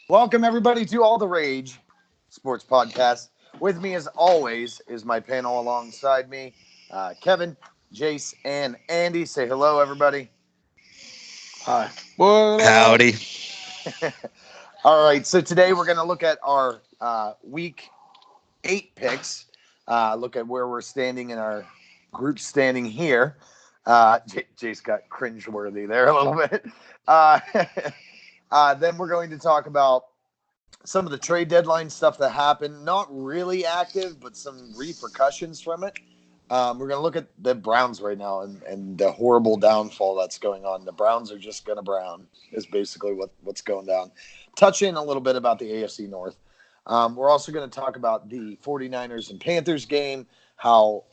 Welcome, everybody, to All the Rage Sports Podcast. With me, as always, is my panel alongside me, Kevin, Jace, and Andy. Say hello, everybody. Hi. What Howdy. All right, so today we're going to look at our Week 8 picks, look at where we're standing in our group standing here. Jace got cringeworthy there a little bit. Then we're going to talk about some of the trade deadline stuff that happened. Not really active, but some repercussions from it. We're going to look at the Browns right now and the horrible downfall that's going on. The Browns are just going to brown is basically what's going down. Touch in a little bit about the AFC North. We're also going to talk about the 49ers and Panthers game, how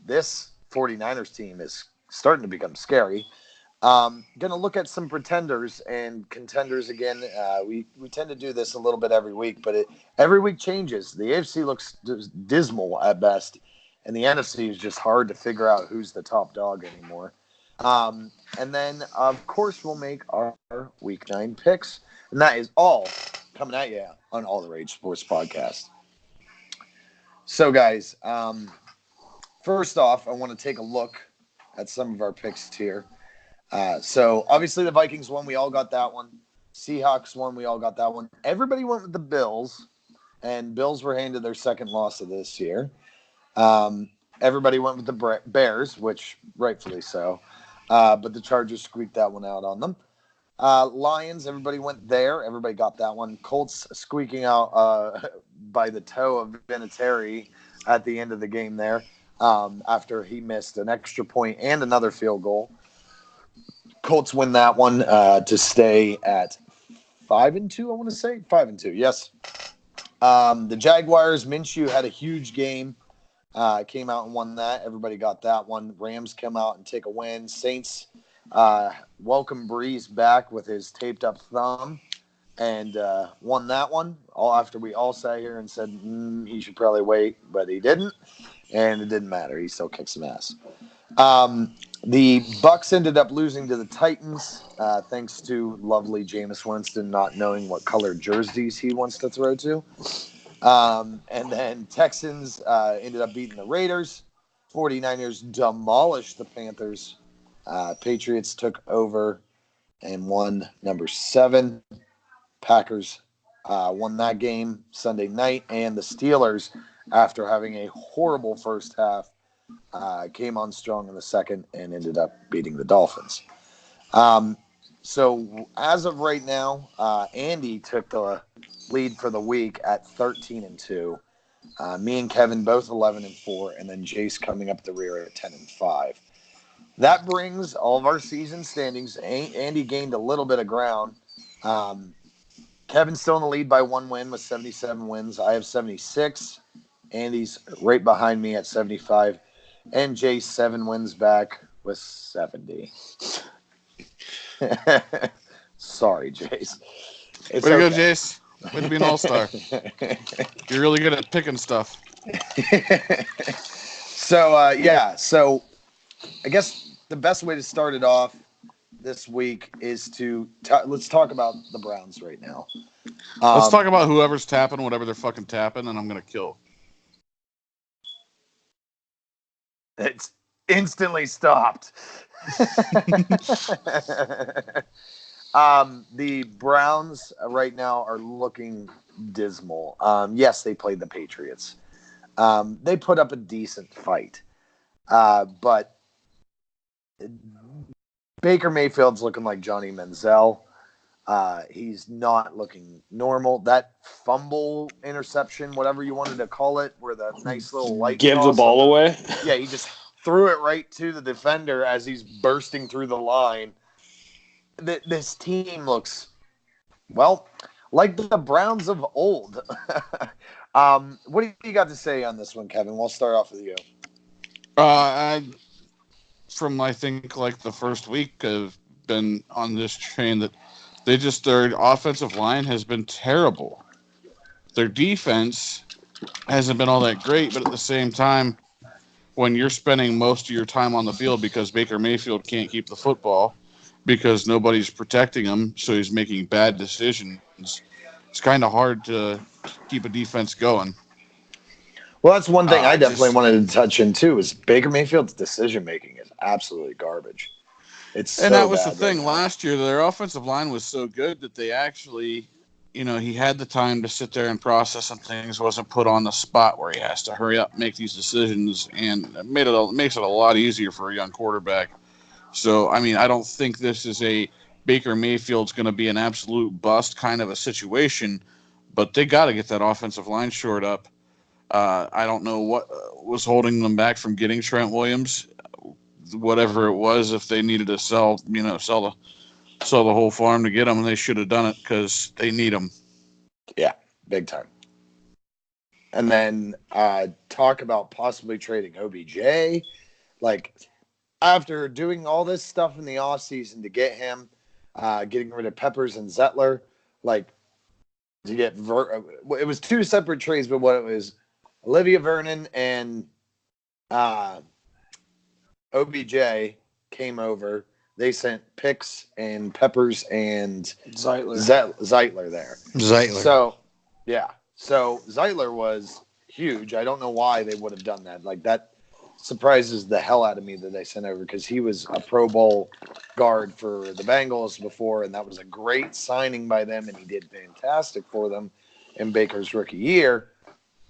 this 49ers team is starting to become scary. Going to look at some pretenders and contenders again. We tend to do this a little bit every week, but every week changes. The AFC looks dismal at best, and the NFC is just hard to figure out who's the top dog anymore. And then, of course, we'll make our Week 9 picks, and that is all coming at you on All the Rage Sports Podcast. So, guys, first off, I want to take a look at some of our picks here. So obviously the Vikings won. We all got that one. Seahawks won. We all got that one. Everybody went with the Bills, and Bills were handed their second loss of this year. Everybody went with the Bears, which rightfully so. But the Chargers squeaked that one out on them. Lions, everybody went there. Everybody got that one. Colts squeaking out by the toe of Vinatieri at the end of the game there after he missed an extra point and another field goal. Colts win that one to stay at 5-2. I want to say 5-2. Yes. The Jaguars, Minshew had a huge game. Came out and won that. Everybody got that one. Rams come out and take a win. Saints welcome Breeze back with his taped up thumb and won that one. All after we all sat here and said he should probably wait, but he didn't, and it didn't matter. He still kicked some ass. The Bucks ended up losing to the Titans thanks to lovely Jameis Winston not knowing what color jerseys he wants to throw to. And then Texans ended up beating the Raiders. 49ers demolished the Panthers. Patriots took over and won number 7. Packers won that game Sunday night. And the Steelers, after having a horrible first half, came on strong in the second and ended up beating the Dolphins. So as of right now, Andy took the lead for the week at 13-2. Me and Kevin both 11-4, and then Jace coming up the rear at 10-5. That brings all of our season standings. Andy gained a little bit of ground. Kevin's still in the lead by 1 win with 77 wins. I have 76. Andy's right behind me at 75. And Jace 7 wins back with 70. Sorry, Jace. Way to go, Jace. Way to be an all-star. You're really good at picking stuff. So, So, I guess the best way to start it off this week is to let's talk about the Browns right now. Let's talk about whoever's tapping, whatever they're fucking tapping, and I'm going to kill. It's instantly stopped. The Browns right now are looking dismal. Yes, they played the Patriots. They put up a decent fight. But Baker Mayfield's looking like Johnny Manziel. He's not looking normal. That fumble interception, whatever you wanted to call it, where the nice little light Give the ball away. Yeah, he just threw it right to the defender as he's bursting through the line. This team looks, well, like the Browns of old. What do you got to say on this one, Kevin? We'll start off with you. From I think like the first week, have been on this train that their offensive line has been terrible. Their defense hasn't been all that great, but at the same time, when you're spending most of your time on the field because Baker Mayfield can't keep the football because nobody's protecting him, so he's making bad decisions, it's kind of hard to keep a defense going. Well, that's one thing I definitely Just wanted to touch in too. Is Baker Mayfield's decision making is absolutely garbage. It's And so that was the bad right thing now. last year. Their offensive line was so good that they actually, he had the time to sit there and process some things. Wasn't put on the spot where he has to hurry up, make these decisions, and makes it a lot easier for a young quarterback. So, I mean, I don't think this is a Baker Mayfield's going to be an absolute bust kind of a situation, but they got to get that offensive line shored up. I don't know what was holding them back from getting Trent Williams, whatever it was. If they needed to sell the whole farm to get him, they should have done it because they need him. Yeah, big time. And then talk about possibly trading OBJ. Like, after doing all this stuff in the offseason to get him, getting rid of Peppers and Zettler, like, to get it was two separate trades, but what it was, Olivia Vernon and OBJ came over. They sent picks and Peppers and Zeitler there. Zeitler. So, yeah. So Zeitler was huge. I don't know why they would have done that. Like, that surprises the hell out of me that they sent over, because he was a Pro Bowl guard for the Bengals before, and that was a great signing by them, and he did fantastic for them in Baker's rookie year.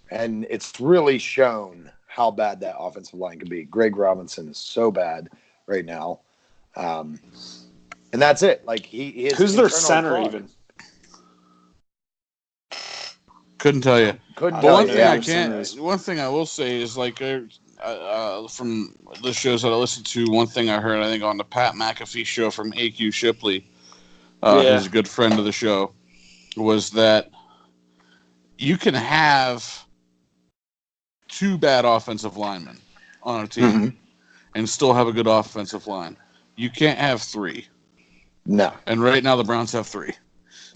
And it's really shown how bad that offensive line could be. Greg Robinson is so bad right now. And that's it. Like, he is. Who's their center clock. even? Couldn't tell you. Couldn't But tell one you. thing Yeah. I can't. One thing I will say is, like, from the shows that I listened to, one thing I heard, I think, on the Pat McAfee show from AQ Shipley, who's a good friend of the show, was that you can have two bad offensive linemen on a team and still have a good offensive line. You can't have three. No. And right now the Browns have three.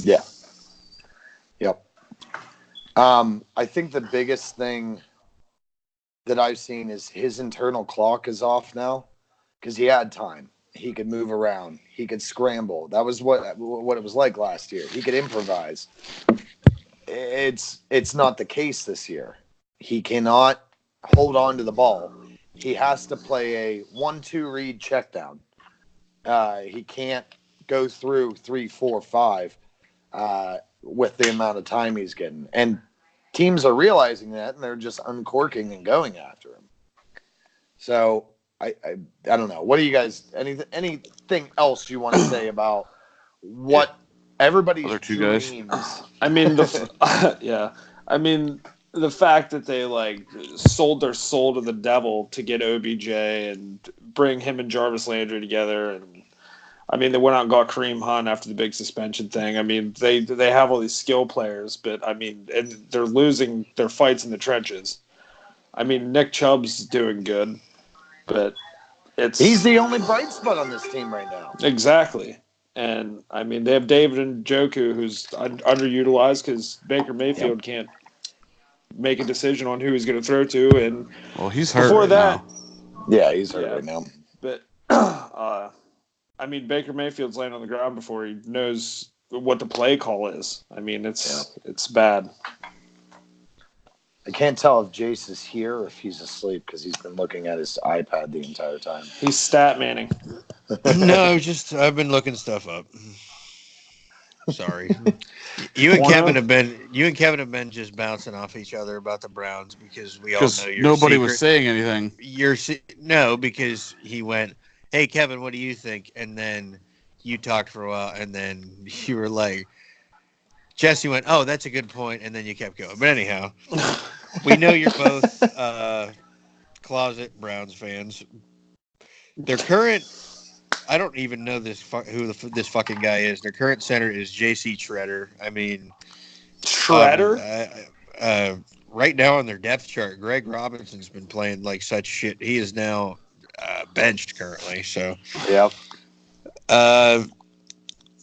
Yeah. Yep. I think the biggest thing that I've seen is his internal clock is off now, because he had time. He could move around. He could scramble. That was what it was like last year. He could improvise. It's not the case this year. He cannot hold on to the ball. He has to play a 1-2 read check down. He can't go through 3, 4, 5 with the amount of time he's getting. And teams are realizing that, and they're just uncorking and going after him. So I don't know. What do you guys? Anything else you want to say about what everybody's Other two dreams? guys. I mean, the fact that they sold their soul to the devil to get OBJ and bring him and Jarvis Landry together, and I mean, they went out and got Kareem Hunt after the big suspension thing. I mean, they have all these skill players, but I mean, and they're losing their fights in the trenches. I mean, Nick Chubb's doing good, but he's the only bright spot on this team right now. Exactly. And I mean, they have David Njoku, who's underutilized because Baker Mayfield can't make a decision on who he's going to throw to. And he's hurt before right that, now. Yeah, he's hurt right now. But I mean, Baker Mayfield's laying on the ground before he knows what the play call is. I mean, it's bad. I can't tell if Jace is here or if he's asleep, because he's been looking at his iPad the entire time. He's stat manning. No, I've been looking stuff up. Sorry. You and Kevin have been just bouncing off each other about the Browns, because we all know your nobody secret. was saying anything. No, because he went, "Hey Kevin, what do you think?" And then you talked for a while, and then you were like, Jesse went, "Oh, that's a good point," and then you kept going. But anyhow, we know you're both closet Browns fans. Their current, I don't even know this fucking guy is. Their current center is J.C. Shredder. I mean, Shredder. Right now on their depth chart, Greg Robinson's been playing like such shit. He is now benched currently. So, yep.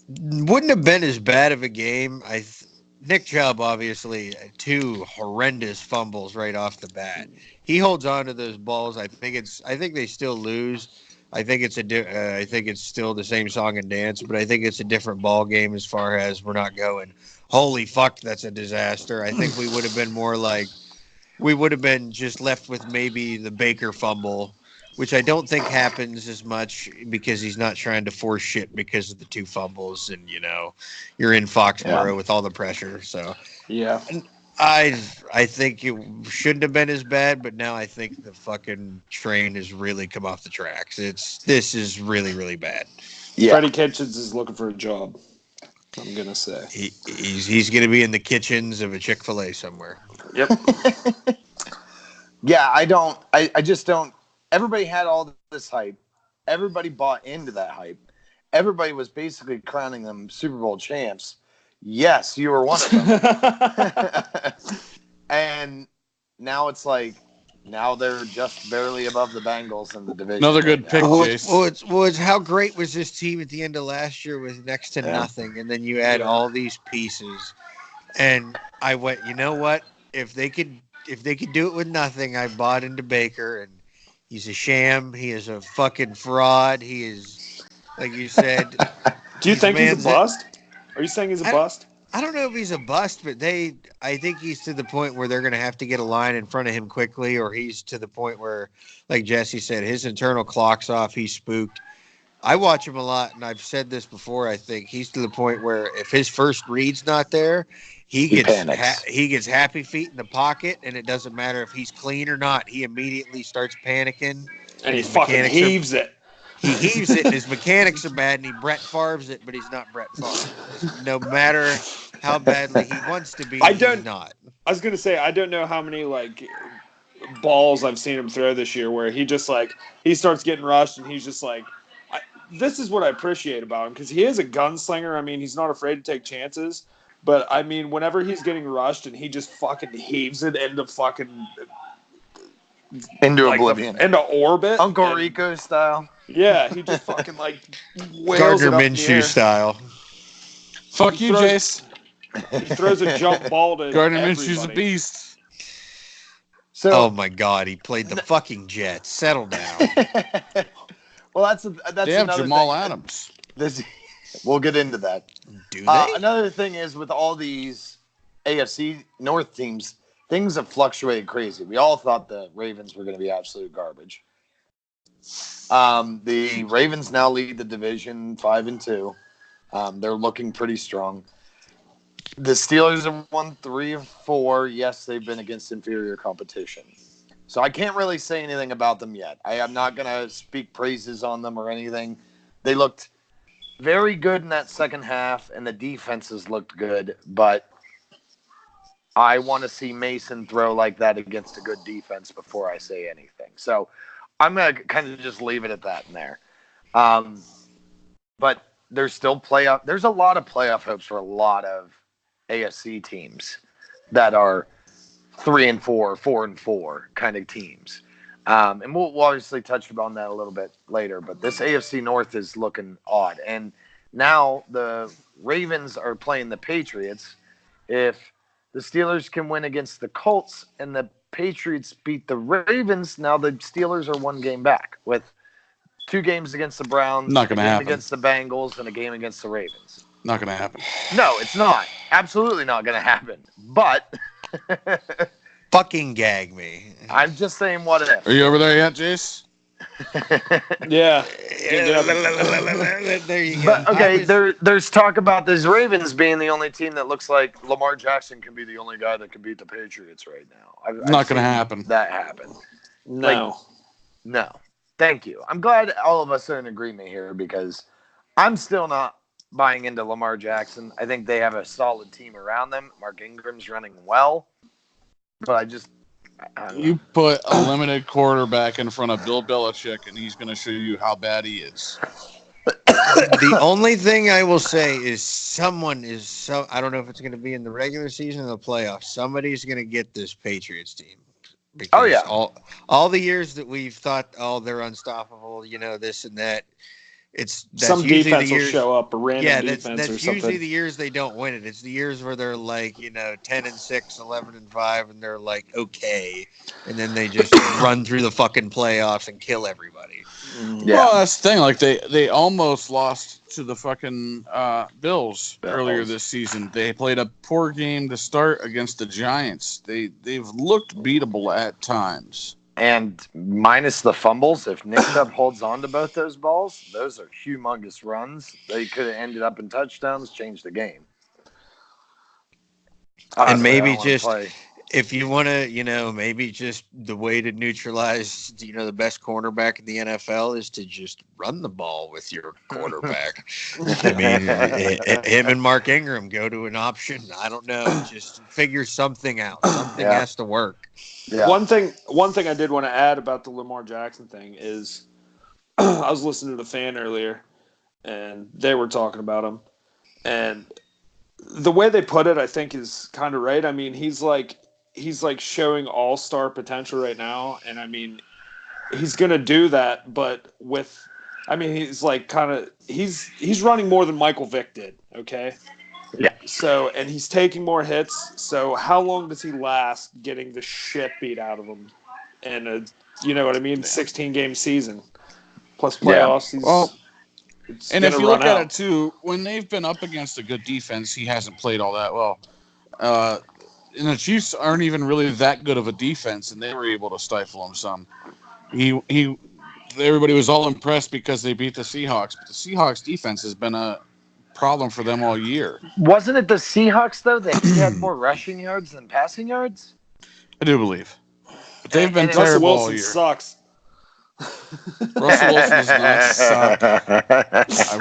Wouldn't have been as bad of a game. Nick Chubb, obviously, 2 horrendous fumbles right off the bat. He holds on to those balls. I think they still lose, I think it's I think it's still the same song and dance, but I think it's a different ball game as far as we're not going, holy fuck, that's a disaster. I think we would have been more like, we would have been just left with maybe the Baker fumble, which I don't think happens as much because he's not trying to force shit because of the 2 fumbles, and you're in Foxborough with all the pressure. So Yeah. I think it shouldn't have been as bad, but now I think the fucking train has really come off the tracks. This is really, really bad. Yeah. Freddie Kitchens is looking for a job, I'm gonna say. He's gonna be in the kitchens of a Chick-fil-A somewhere. Yep. Yeah, I just don't. Everybody had all this hype. Everybody bought into that hype. Everybody was basically crowning them Super Bowl champs. Yes, you were one of them. And now it's like, now they're just barely above the Bengals in the division. Another good pick, Chase. Well, it's how great was this team at the end of last year with next to nothing, and then you add all these pieces. And I went, you know what? If they could do it with nothing, I bought into Baker, and he's a sham. He is a fucking fraud. He is, like you said. Do you think he's a bust? Are you saying he's a bust? I don't know if he's a bust, but I think he's to the point where they're going to have to get a line in front of him quickly, or he's to the point where, like Jesse said, his internal clock's off. He's spooked. I watch him a lot, and I've said this before. I think he's to the point where if his first read's not there, he gets happy feet in the pocket, and it doesn't matter if he's clean or not. He immediately starts panicking, and he fucking heaves it. He heaves it, and his mechanics are bad, and he Brett Favre's it, but he's not Brett Favre. No matter how badly he wants to be, he's not. I was gonna say, I don't know how many balls I've seen him throw this year where he just he starts getting rushed, and he's just this is what I appreciate about him, because he is a gunslinger. I mean, he's not afraid to take chances. But I mean, whenever he's getting rushed and he just fucking heaves it into oblivion, into orbit, Uncle Rico style. Yeah, he just fucking wails Gardner it up Minshew style. Fuck you, Jace. He throws a jump ball to Gardner Minshew's a beast. So, oh my God, he played the fucking Jets. Settle down. Well, that's they have another Jamal thing. Adams. We'll get into that. Do they? Another thing is, with all these AFC North teams, things have fluctuated crazy. We all thought the Ravens were going to be absolute garbage. The Ravens now lead the division 5-2. They're looking pretty strong. The Steelers have won 3 of 4. Yes, they've been against inferior competition. So I can't really say anything about them yet. I am not going to speak praises on them or anything. They looked very good in that second half, and the defenses looked good, but I want to see Mason throw like that against a good defense before I say anything. So I'm going to kind of just leave it at that in there. But there's still there's a lot of playoff hopes for a lot of AFC teams that are 3-4, 4-4 kind of teams. And we'll obviously touch on that a little bit later, but this AFC North is looking odd. And now the Ravens are playing the Patriots. If the Steelers can win against the Colts and the Patriots beat the Ravens, now the Steelers are 1 game back with 2 games against the Browns, not going to happen. Against the Bengals, and a game against the Ravens. Not going to happen. No, it's not. Absolutely not going to happen. But fucking gag me. I'm just saying, what if? Are you over there yet, Jace? Yeah. There you go. But, okay, there's talk about this Ravens being the only team that looks like Lamar Jackson can be the only guy that can beat the Patriots right now. I've not going to happen. That happen. No. No. Thank you. I'm glad all of us are in agreement here, because I'm still not buying into Lamar Jackson. I think they have a solid team around them. Mark Ingram's running well. But I don't know. You put a limited quarterback in front of Bill Belichick, and he's going to show you how bad he is. The only thing I will say is I don't know if it's going to be in the regular season or the playoffs. Somebody's going to get this Patriots team. Because all the years that we've thought, they're unstoppable, this and that. That's some defense will show up, a random defense or something. That's usually the years they don't win it. It's the years where they're 10-6, 11-5, and they're okay, and then they just run through the fucking playoffs and kill everybody. Yeah. Well, that's the thing. Like they almost lost to the fucking Bills earlier this season. They played a poor game to start against the Giants. They've looked beatable at times. And minus the fumbles, if Nick Chubb holds on to both those balls, those are humongous runs. They could have ended up in touchdowns, changed the game. And maybe just if you want to, maybe just the way to neutralize, the best cornerback in the NFL is to just run the ball with your quarterback. I mean, him and Mark Ingram go to an option. I don't know. Just figure something out. Something has to work. Yeah. One thing I did want to add about the Lamar Jackson thing is I was listening to the fan earlier, and they were talking about him. And the way they put it, I think, is kind of right. I mean, he's like showing all-star potential right now, and I mean, he's gonna do that. But he's like he's running more than Michael Vick did. Okay. Yeah. So, and he's taking more hits. So, how long does he last getting the shit beat out of him? And you know what I mean? 16-game season plus playoffs. Yeah. And if you look at it too, when they've been up against a good defense, he hasn't played all that well. And the Chiefs aren't even really that good of a defense, and they were able to stifle him some. Everybody was all impressed because they beat the Seahawks, but the Seahawks defense has been a problem for them all year. Wasn't it the Seahawks though that he had more rushing yards than passing yards? I do believe, but they've been terrible all year. Sucks. Russell Wilson does not suck.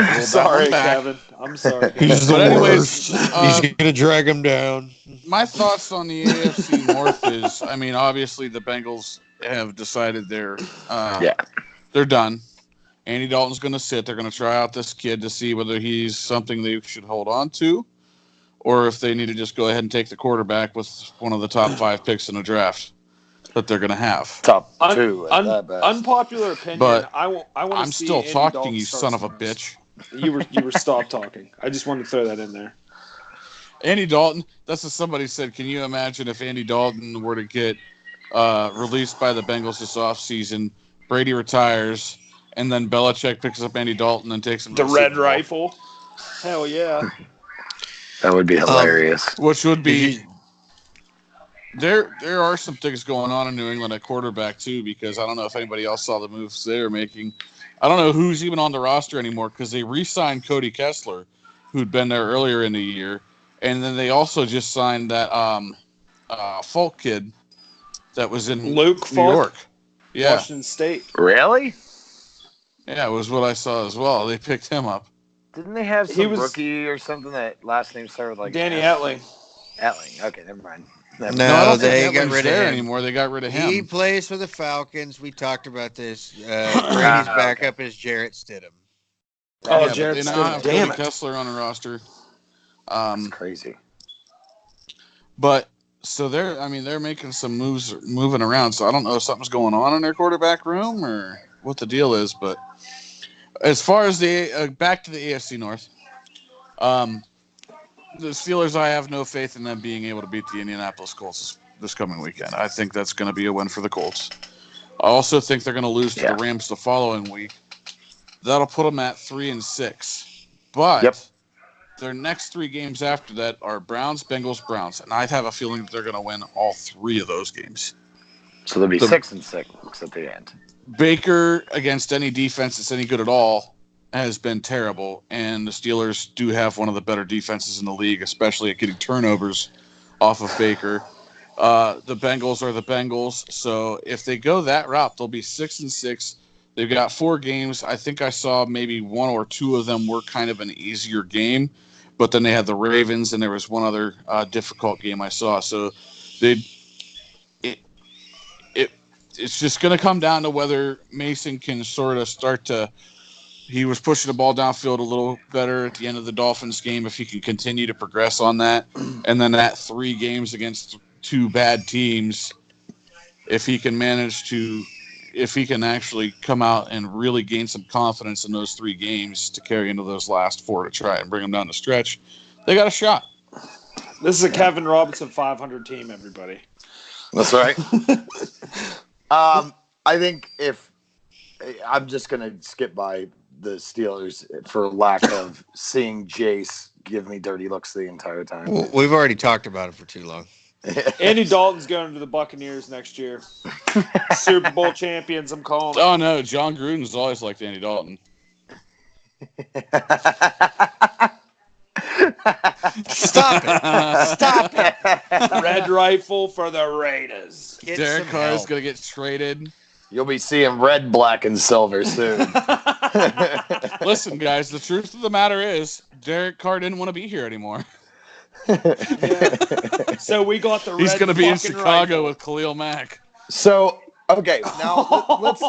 I'm sorry, Kevin. I'm sorry. He's the worst. He's gonna drag him down. My thoughts on the AFC North is, I mean, obviously the Bengals have decided they're done. Andy Dalton's going to sit. They're going to try out this kid to see whether he's something they should hold on to, or if they need to just go ahead and take the quarterback with one of the top 5 picks in the draft that they're going to have. Top 2. Unpopular opinion. But I'm still talking, you son of a bitch. You were stop talking. I just wanted to throw that in there. Andy Dalton. That's what somebody said. Can you imagine if Andy Dalton were to get released by the Bengals this offseason? Brady retires. And then Belichick picks up Andy Dalton and takes him to the Red Rifle. Hell yeah. That would be hilarious. Which would be there are some things going on in New England at quarterback too, because I don't know if anybody else saw the moves they were making. I don't know who's even on the roster anymore because they re-signed Cody Kessler, who'd been there earlier in the year, and then they also just signed that Falk kid that was in New York. Yeah. Washington State. Really? Yeah, it was what I saw as well. They picked him up. Didn't they have some rookie or something that last name started with like Danny Etling? Etling. Okay, never mind. No, they got rid of him anymore. They got rid of him. He plays for the Falcons. We talked about this. Brady's backup is Jarrett Stidham. Oh, Jarrett Stidham. Damn it. Kessler on the roster. That's crazy. But so they're making some moves, moving around. So I don't know if something's going on in their quarterback room or what the deal is, but as far as the back to the AFC North, the Steelers, I have no faith in them being able to beat the Indianapolis Colts this coming weekend. I think that's going to be a win for the Colts. I also think they're going to lose to the Rams the following week. That'll put them at 3-6. But their next 3 games after that are Browns, Bengals, Browns, and I have a feeling that they're going to win all 3 of those games. So they'll be 6-6 at the end. Baker, against any defense that's any good at all, has been terrible, and the Steelers do have one of the better defenses in the league, especially at getting turnovers off of Baker. The Bengals are the Bengals, so if they go that route, they'll be 6-6. They've got 4 games. I think I saw maybe 1 or 2 of them were kind of an easier game, but then they had the Ravens, and there was one other difficult game I saw. So it's just going to come down to whether Mason can sort of start to – he was pushing the ball downfield a little better at the end of the Dolphins game, if he can continue to progress on that. And then that 3 games against 2 bad teams, if he can actually come out and really gain some confidence in those 3 games to carry into those last 4 to try and bring them down the stretch, they got a shot. This is a Kevin Robinson 500 team, everybody. That's right. I think if I'm just gonna skip by the Steelers for lack of seeing Jace give me dirty looks the entire time. Well, we've already talked about it for too long. Andy Dalton's going to the Buccaneers next year. Super Bowl champions, I'm calling. Oh no, John Gruden's always liked Andy Dalton. Stop it! Stop it! Red rifle for the Raiders. Get Derek some Carr is help. gonna get traded. You'll be seeing red, black, and silver soon. Listen, guys, the truth of the matter is Derek Carr didn't want to be here anymore. So we got the. He's red gonna be in fucking Chicago rifle. with Khalil Mack. So, okay, now let's.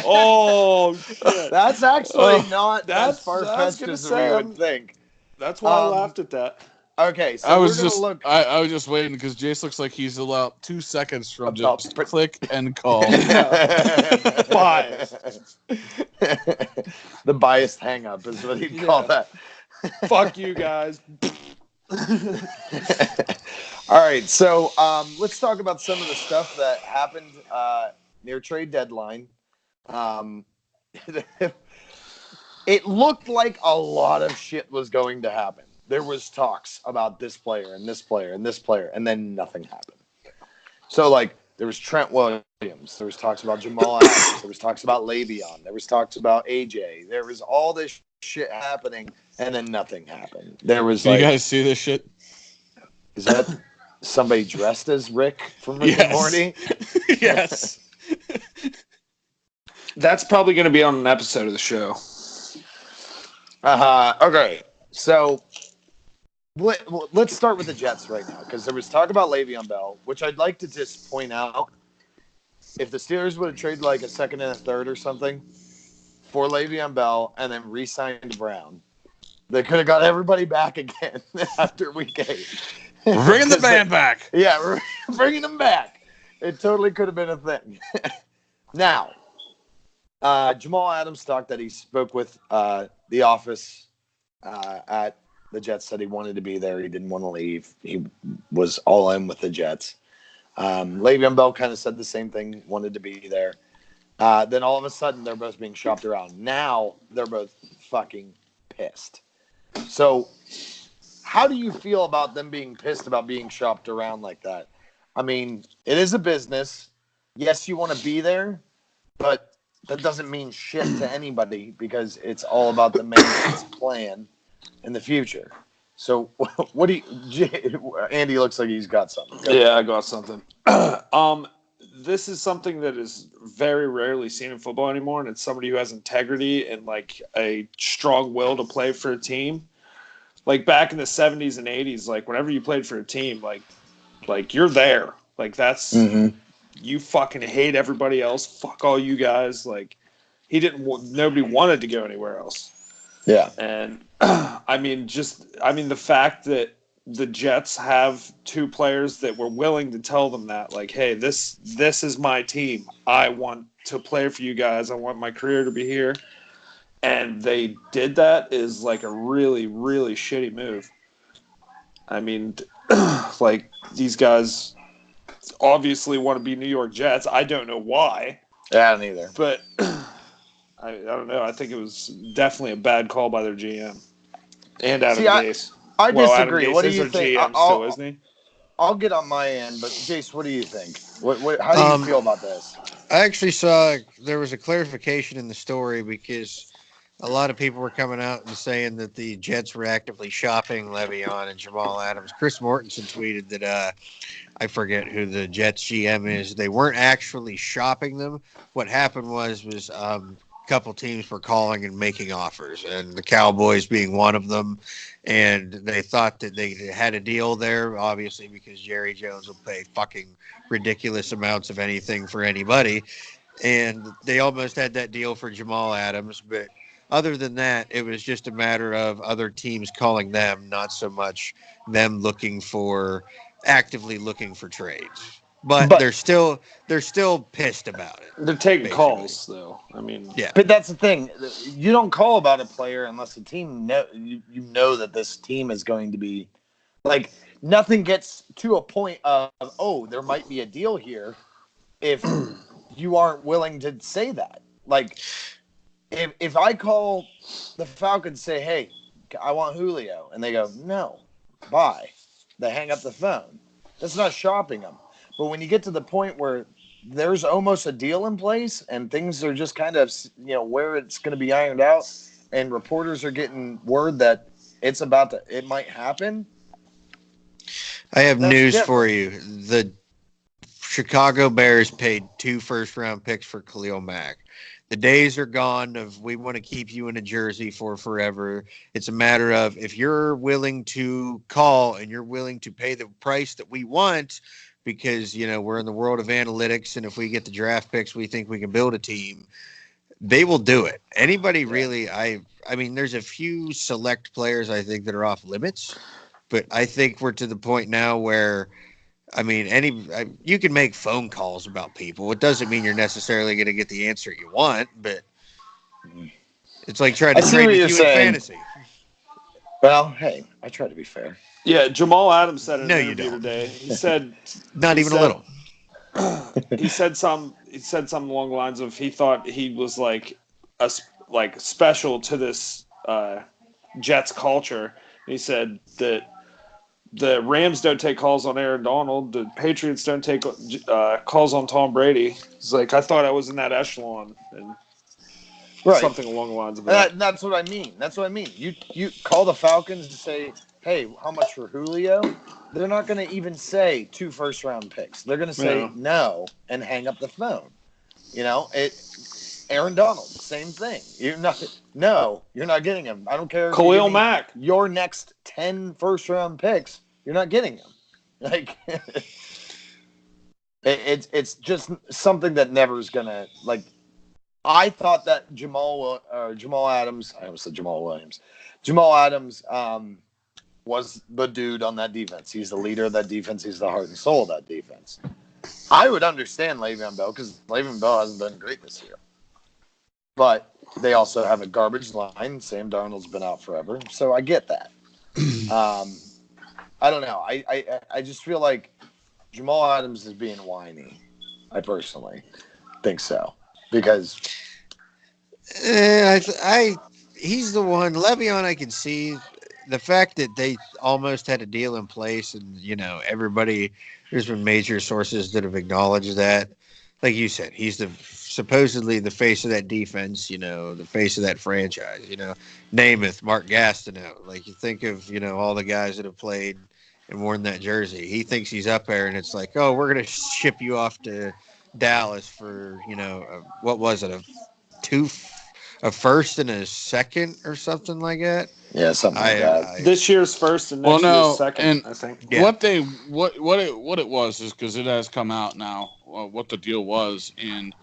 Oh shit! That's actually not that's- as far I was fetched gonna as say, we I'm- would think. That's why I Um, laughed at that. Okay, so I was we're gonna just look. I was just waiting because Jace looks like he's about 2 seconds from About just pre- click and call. Biased. The biased hang up is what he'd call that. Fuck you guys. All right, so let's talk about some of the stuff that happened near trade deadline. It looked like a lot of shit was going to happen. There was talks about this player and this player and this player, and then nothing happened. So, like, there was Trent Williams. There was talks about Jamal Adams. There was talks about Le'Veon. There was talks about AJ. There was all this shit happening, and then nothing happened. There was Do like, you guys see this shit? is that somebody dressed as Rick from Rick and Yes. Morty? Yes. That's probably going to be on an episode of the show. Okay, so let's start with the Jets right now because there was talk about Le'Veon Bell, which I'd like to just point out. If the Steelers would have traded like a second and a third or something for Le'Veon Bell and then re-signed Brown, they could have got everybody back again after week 8. Bringing the band back. Yeah, we're bringing them back. It totally could have been a thing. Now, Jamal Adams talked that he spoke with the office at the Jets, said he wanted to be there. He didn't want to leave. He was all in with the Jets. Le'Veon Bell kind of said the same thing, wanted to be there. Then all of a sudden, they're both being shopped around. Now, they're both fucking pissed. So, how do you feel about them being pissed about being shopped around like that? I mean, it is a business. Yes, you want to be there, but that doesn't mean shit to anybody because it's all about the maintenance plan in the future. So, what do you? Andy looks like he's got something. Go. Yeah, I got something. This is something that is very rarely seen in football anymore, and it's somebody who has integrity and like a strong will to play for a team. Like back in the 70s and 80s, like whenever you played for a team, like you're there. Like that's you fucking hate everybody else. Fuck all you guys. Like nobody wanted to go anywhere else. Yeah. And I mean, the fact that the Jets have 2 players that were willing to tell them that, like, hey, this is my team. I want to play for you guys. I want my career to be here. And they did that is like a really, really shitty move. I mean, like these guys obviously want to be New York Jets. I don't know why. Yeah, I don't either. But I don't know. I think it was definitely a bad call by their GM and Adam Gase. I disagree. Adam Gase What do is you their think? GM still, isn't he? I'll get on my end, but Jace, what do you think? How do you feel about this? I actually saw there was a clarification in the story because a lot of people were coming out and saying that the Jets were actively shopping Le'Veon and Jamal Adams. Chris Mortensen tweeted that I forget who the Jets GM is. They weren't actually shopping them. What happened was a couple teams were calling and making offers, and the Cowboys being one of them. And they thought that they had a deal there, obviously, because Jerry Jones will pay fucking ridiculous amounts of anything for anybody. And they almost had that deal for Jamal Adams, but other than that, it was just a matter of other teams calling them, not so much them actively looking for trades. But they're still pissed about it. They're taking basically. calls, though. I mean, Yeah. But that's the thing. You don't call about a player unless the team you know that this team is going to be like nothing gets to a point of there might be a deal here if you aren't willing to say that. Like, if I call the Falcons, say, hey, I want Julio, and they go, no, bye. They hang up the phone. That's not shopping them. But when you get to the point where there's almost a deal in place and things are just kind of, where it's going to be ironed out, and reporters are getting word that it might happen. I have news different. for you. The Chicago Bears paid 2 first-round picks for Khalil Mack. The days are gone of we want to keep you in a jersey for forever. It's a matter of if you're willing to call and you're willing to pay the price that we want, because, we're in the world of analytics, and if we get the draft picks, we think we can build a team. They will do it. Anybody really, I mean, there's a few select players I think that are off limits, but I think we're to the point now where, I mean, you can make phone calls about people. It doesn't mean you're necessarily going to get the answer you want, but it's like trying to trade with you in fantasy. Well, hey, I try to be fair. Yeah, Jamal Adams said in No, an you interview don't. today. He said Not even a little. He said something along the lines of he thought he was like special to this Jets culture. And he said that the Rams don't take calls on Aaron Donald. The Patriots don't take calls on Tom Brady. It's like, I thought I was in that echelon, and something along the lines of that. That's what I mean. You call the Falcons and say, hey, how much for Julio? They're not going to even say 2 first-round picks. They're going to say no and hang up the phone. Aaron Donald, same thing. You're not getting him. I don't care. Khalil Mack, your next 10 first-round picks, you're not getting him. Like, it's just something that never is going to, like. I thought that Jamal Adams, I almost said Jamal Williams. Jamal Adams was the dude on that defense. He's the leader of that defense. He's the heart and soul of that defense. I would understand Le'Veon Bell because Le'Veon Bell hasn't been great this year. But they also have a garbage line. Sam Darnold's been out forever. So I get that. I don't know. I just feel like Jamal Adams is being whiny. I personally think so. Because he's the one. Le'Veon, I can see the fact that they almost had a deal in place, and everybody. There's been major sources that have acknowledged that. Like you said, he's supposedly the face of that defense. The face of that franchise. Namath, Mark Gastineau. Like, you think of all the guys that have played and worn that jersey. He thinks he's up there, and it's like, oh, we're gonna ship you off to Dallas for what was it, a first and a second or something like that? Yeah, something like that. This year's first and next year's second, I think. Yeah. What it was is because it has come out now what the deal was, and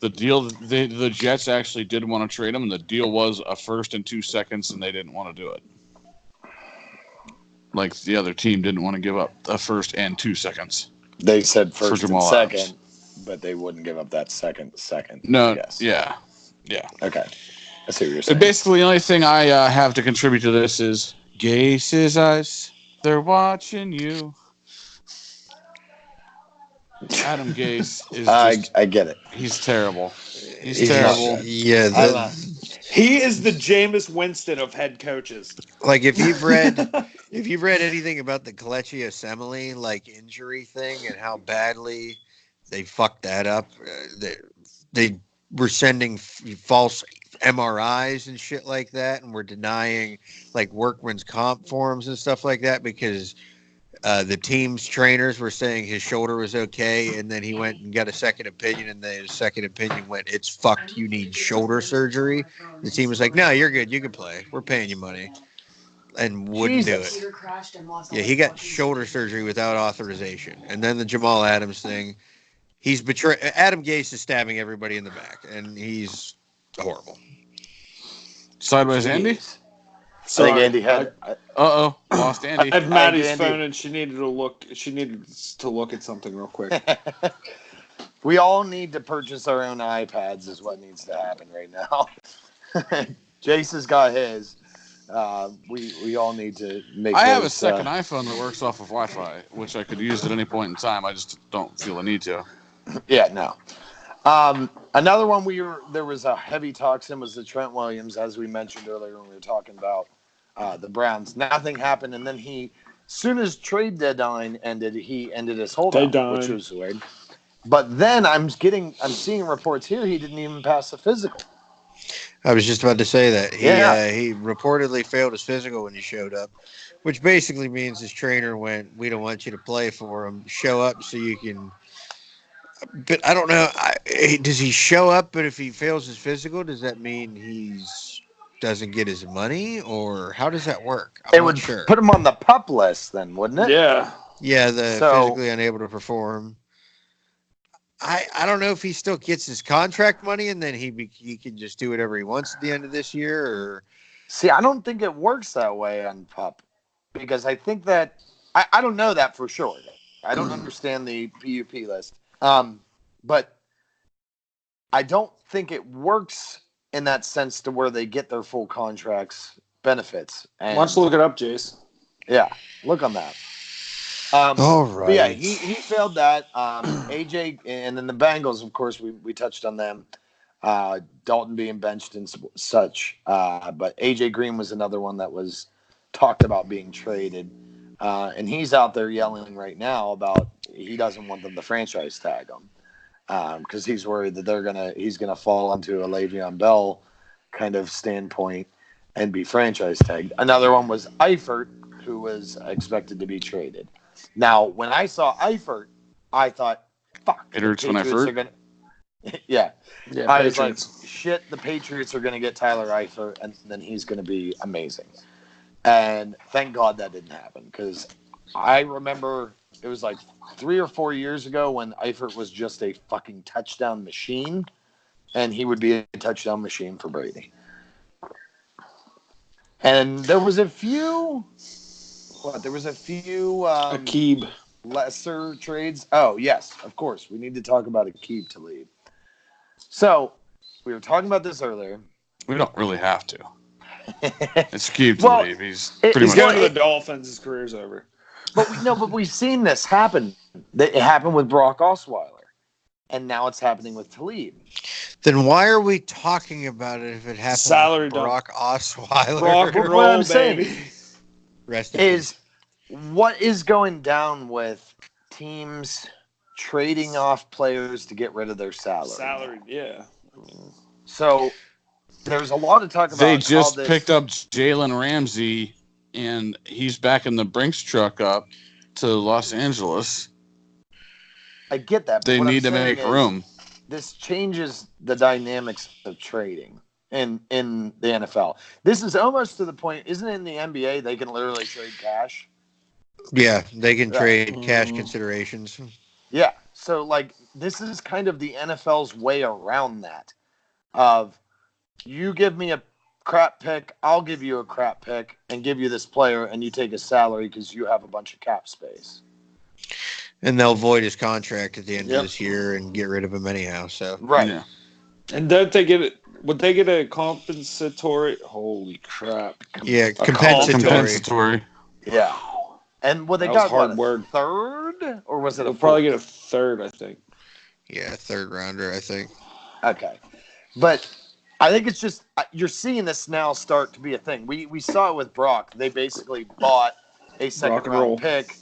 the deal the Jets actually did want to trade him, and the deal was a first and 2 seconds, and they didn't want to do it. Like, the other team didn't want to give up a first and 2 seconds. They said first and second. Adams. But they wouldn't give up that second. No, yes. Yeah. Okay, I see what you're saying. Basically, the only thing I have to contribute to this is Gase's eyes. They're watching you. Adam Gase is. I get it. He's terrible. He's terrible. Yeah. He is the Jameis Winston of head coaches. Like, if you've read anything about the Kelechi Osemele injury thing and how badly they fucked that up. They were sending false MRIs and shit like that, and were denying workman's comp forms and stuff like that because the team's trainers were saying his shoulder was okay, and then he went and got a second opinion, and his second opinion went, it's fucked, you need shoulder surgery. The team was like, no, you're good, you can play, we're paying you money, and wouldn't do it. Yeah, he got shoulder surgery without authorization. And then the Jamal Adams thing, he's betrayed. Adam Gase is stabbing everybody in the back, and he's horrible. Sideways Andy? Sorry, I think Andy had. Lost Andy. I have Maddie's phone, and she needed to look. She needed to look at something real quick. We all need to purchase our own iPads. Is what needs to happen right now. Jace has got his. We all need to make. I have a second iPhone that works off of Wi-Fi, which I could use at any point in time. I just don't feel a need to. Yeah, no. Another one there was a heavy talks in was the Trent Williams, as we mentioned earlier when we were talking about the Browns. Nothing happened, and then soon as trade deadline ended, he ended his holdout, which was weird. But then I'm seeing reports here he didn't even pass the physical. I was just about to say that he reportedly failed his physical when he showed up, which basically means his trainer went, "We don't want you to play for him. Show up so you can." But I don't know. Does he show up? But if he fails his physical, does that mean doesn't get his money, or how does that work? It would put him on the PUP list, then, wouldn't it? Yeah. Yeah, physically unable to perform. I don't know if he still gets his contract money and then he can just do whatever he wants at the end of this year. Or see, I don't think it works that way on PUP because I think that I don't know that for sure. I don't understand the PUP list, but I don't think it works in that sense to where they get their full contracts benefits. Why don't you look it up, Jace? Yeah, look on that. All right. But yeah, he failed that. AJ and then the Bengals, of course, we touched on them. Dalton being benched and such. But AJ Green was another one that was talked about being traded. And he's out there yelling right now about he doesn't want them to franchise tag him. Because he's worried that he's gonna fall into a Le'Veon Bell kind of standpoint and be franchise tagged. Another one was Eifert, who was expected to be traded. Now, when I saw Eifert, I thought, "Fuck, it hurts when I hurt." Yeah, I was like, "Shit, the Patriots are gonna get Tyler Eifert, and then he's gonna be amazing." And thank God that didn't happen because I remember it was like 3 or 4 years ago when Eifert was just a fucking touchdown machine, and he would be a touchdown machine for Brady. And there was a few Akib lesser trades. Oh, yes, of course. We need to talk about Akib Talib. So, we were talking about this earlier. We don't really have to. It's Akib Talib. He's going to the Dolphins. His career's over. But we've seen this happen. It happened with Brock Osweiler. And now it's happening with Talib. Then why are we talking about it if it happened with Brock Osweiler? Rock and roll, baby. What is going down with teams trading off players to get rid of their salary? Yeah. So there's a lot of talk about. They just picked up Jalen Ramsey, and he's backing the Brinks truck up to Los Angeles. I get that. But they need to make room. This changes the dynamics of trading in the NFL. This is almost to the point, isn't it in the NBA they can literally trade cash? Yeah, they can trade cash considerations. Yeah, so like this is kind of the NFL's way around that. Of you give me a crap pick, I'll give you a crap pick and give you this player, and you take a salary because you have a bunch of cap space. And they'll void his contract at the end of this year and get rid of him anyhow. So right. Yeah. And don't they get it? Would they get a compensatory? Holy crap! Compensatory. Yeah. And what they got? Hard word. Third, or was it? They'll probably get a third, I think. Yeah, third rounder, I think. Okay, but I think it's just you're seeing this now start to be a thing. We saw it with Brock. They basically bought a second round pick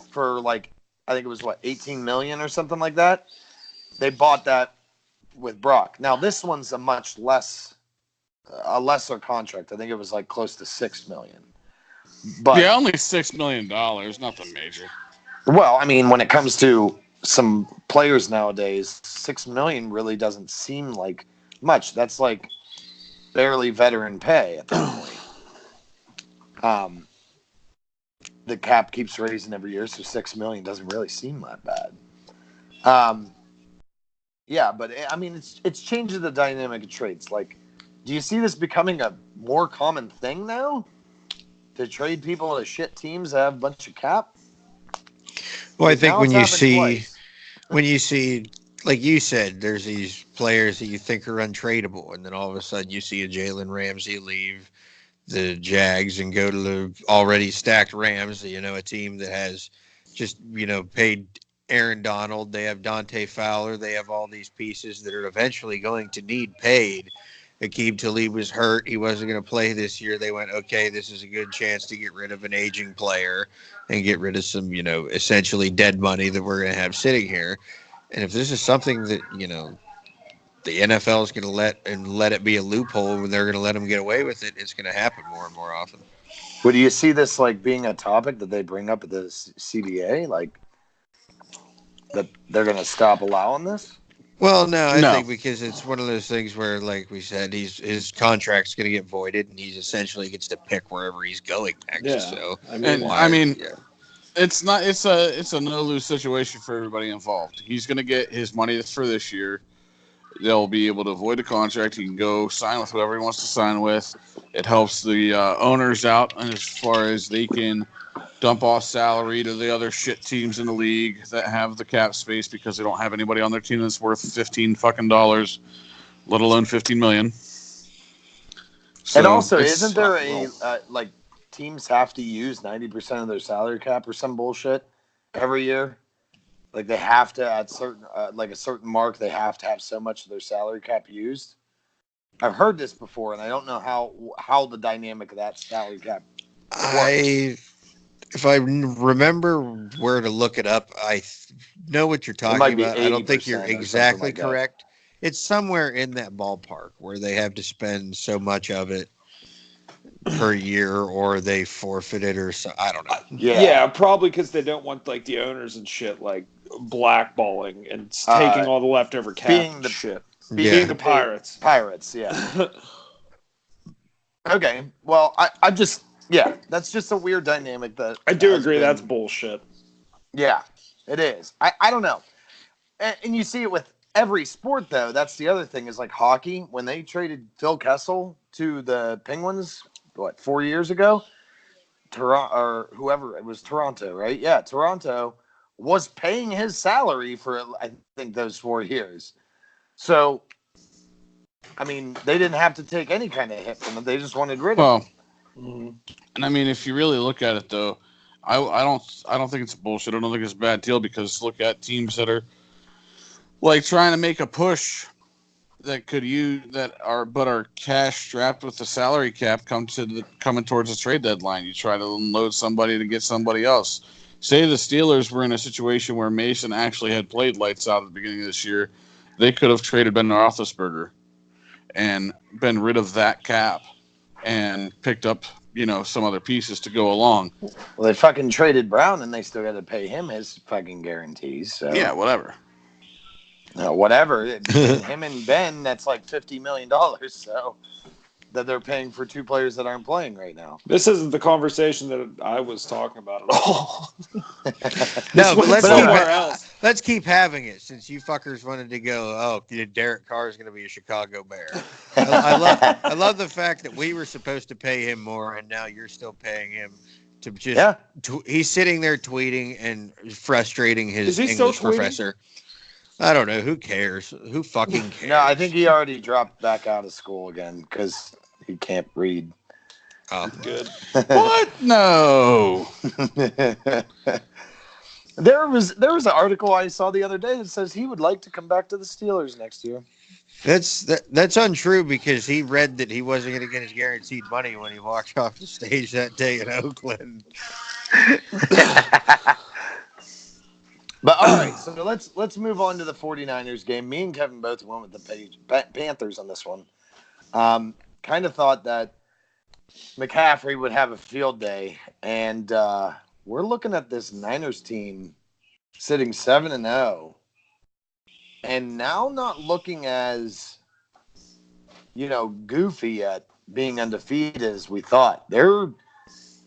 for like. I think it was 18 million or something like that. They bought that with Brock. Now this one's a lesser contract. I think it was like close to $6 million. But only $6 million, nothing major. Well, I mean, when it comes to some players nowadays, $6 million really doesn't seem like much. That's like barely veteran pay at that point. The cap keeps raising every year, so $6 million doesn't really seem that bad. Yeah, but I mean, it's changing the dynamic of trades. Like, do you see this becoming a more common thing now? To trade people to shit teams that have a bunch of cap? Well, I think when you see, like you said, there's these players that you think are untradeable, and then all of a sudden you see a Jalen Ramsey leave the Jags and go to the already stacked Rams, a team that has just, paid Aaron Donald, they have Dante Fowler, they have all these pieces that are eventually going to need paid. Aqib Talib was hurt. He wasn't going to play this year. They went, okay, this is a good chance to get rid of an aging player and get rid of some, essentially dead money that we're going to have sitting here. And if this is something that, the NFL is going to let it be a loophole when they're going to let them get away with it, it's going to happen more and more often. Well, do you see this like being a topic that they bring up at the CBA, like that they're going to stop allowing this? Well, no, I No. think because it's one of those things where, like we said, his contract's going to get voided, and he's essentially gets to pick wherever he's going next. Yeah. So, It's not. It's a no lose situation for everybody involved. He's going to get his money for this year. They'll be able to avoid the contract. He can go sign with whoever he wants to sign with. It helps the owners out, and as far as they can dump off salary to the other shit teams in the league that have the cap space because they don't have anybody on their team that's worth $15 fucking, let alone $15 million. So and also, isn't there like teams have to use 90% of their salary cap or some bullshit every year? Like they have to at certain like a certain mark, they have to have so much of their salary cap used. I've heard this before, and I don't know how the dynamic of that salary cap works. If I remember where to look it up, I know what you're talking about. I don't think you're exactly correct. It's somewhere in that ballpark where they have to spend so much of it per year, or they forfeit it, or so. I don't know. Yeah, probably because they don't want like the owners and shit like blackballing and taking all the leftover cap and shit. Being the Pirates. Pirates, yeah. Okay, well, I just, that's just a weird dynamic that I do agree. That's bullshit. Yeah, it is. I don't know. And you see it with every sport, though. That's the other thing is like hockey. When they traded Phil Kessel to the Penguins, 4 years ago? Toronto, or whoever, it was Toronto, right? Yeah, Toronto was paying his salary for, I think, those 4 years. So, I mean, they didn't have to take any kind of hit from it. They just wanted rid of him. Mm-hmm. And I mean, if you really look at it, though, I don't think it's bullshit. I don't think it's a bad deal because look at teams that are like trying to make a push that could are cash strapped with the salary cap coming towards the trade deadline. You try to unload somebody to get somebody else. Say the Steelers were in a situation where Mason actually had played lights out at the beginning of this year, they could have traded Ben Roethlisberger and been rid of that cap and picked up, some other pieces to go along. Well, they fucking traded Brown and they still got to pay him his fucking guarantees. So. Yeah, whatever. No, whatever. Him and Ben, that's like $50 million. So that they're paying for 2 players that aren't playing right now. This isn't the conversation that I was talking about at all. No, but let's keep having it since you fuckers wanted to go. Oh, Derek Carr is going to be a Chicago Bear. I love the fact that we were supposed to pay him more, and now you're still paying him to just. He's sitting there tweeting and frustrating his English professor. I don't know. Who cares? Who fucking cares? No, I think he already dropped back out of school again because he can't read. Oh, good. What? No. There was an article I saw the other day that says he would like to come back to the Steelers next year. That's untrue because he read that he wasn't going to get his guaranteed money when he walked off the stage that day in Oakland. But all right, so let's move on to the 49ers game. Me and Kevin both went with the Panthers on this one. Kind of thought that McCaffrey would have a field day, and we're looking at this Niners team sitting 7-0, and now not looking as goofy at being undefeated as we thought.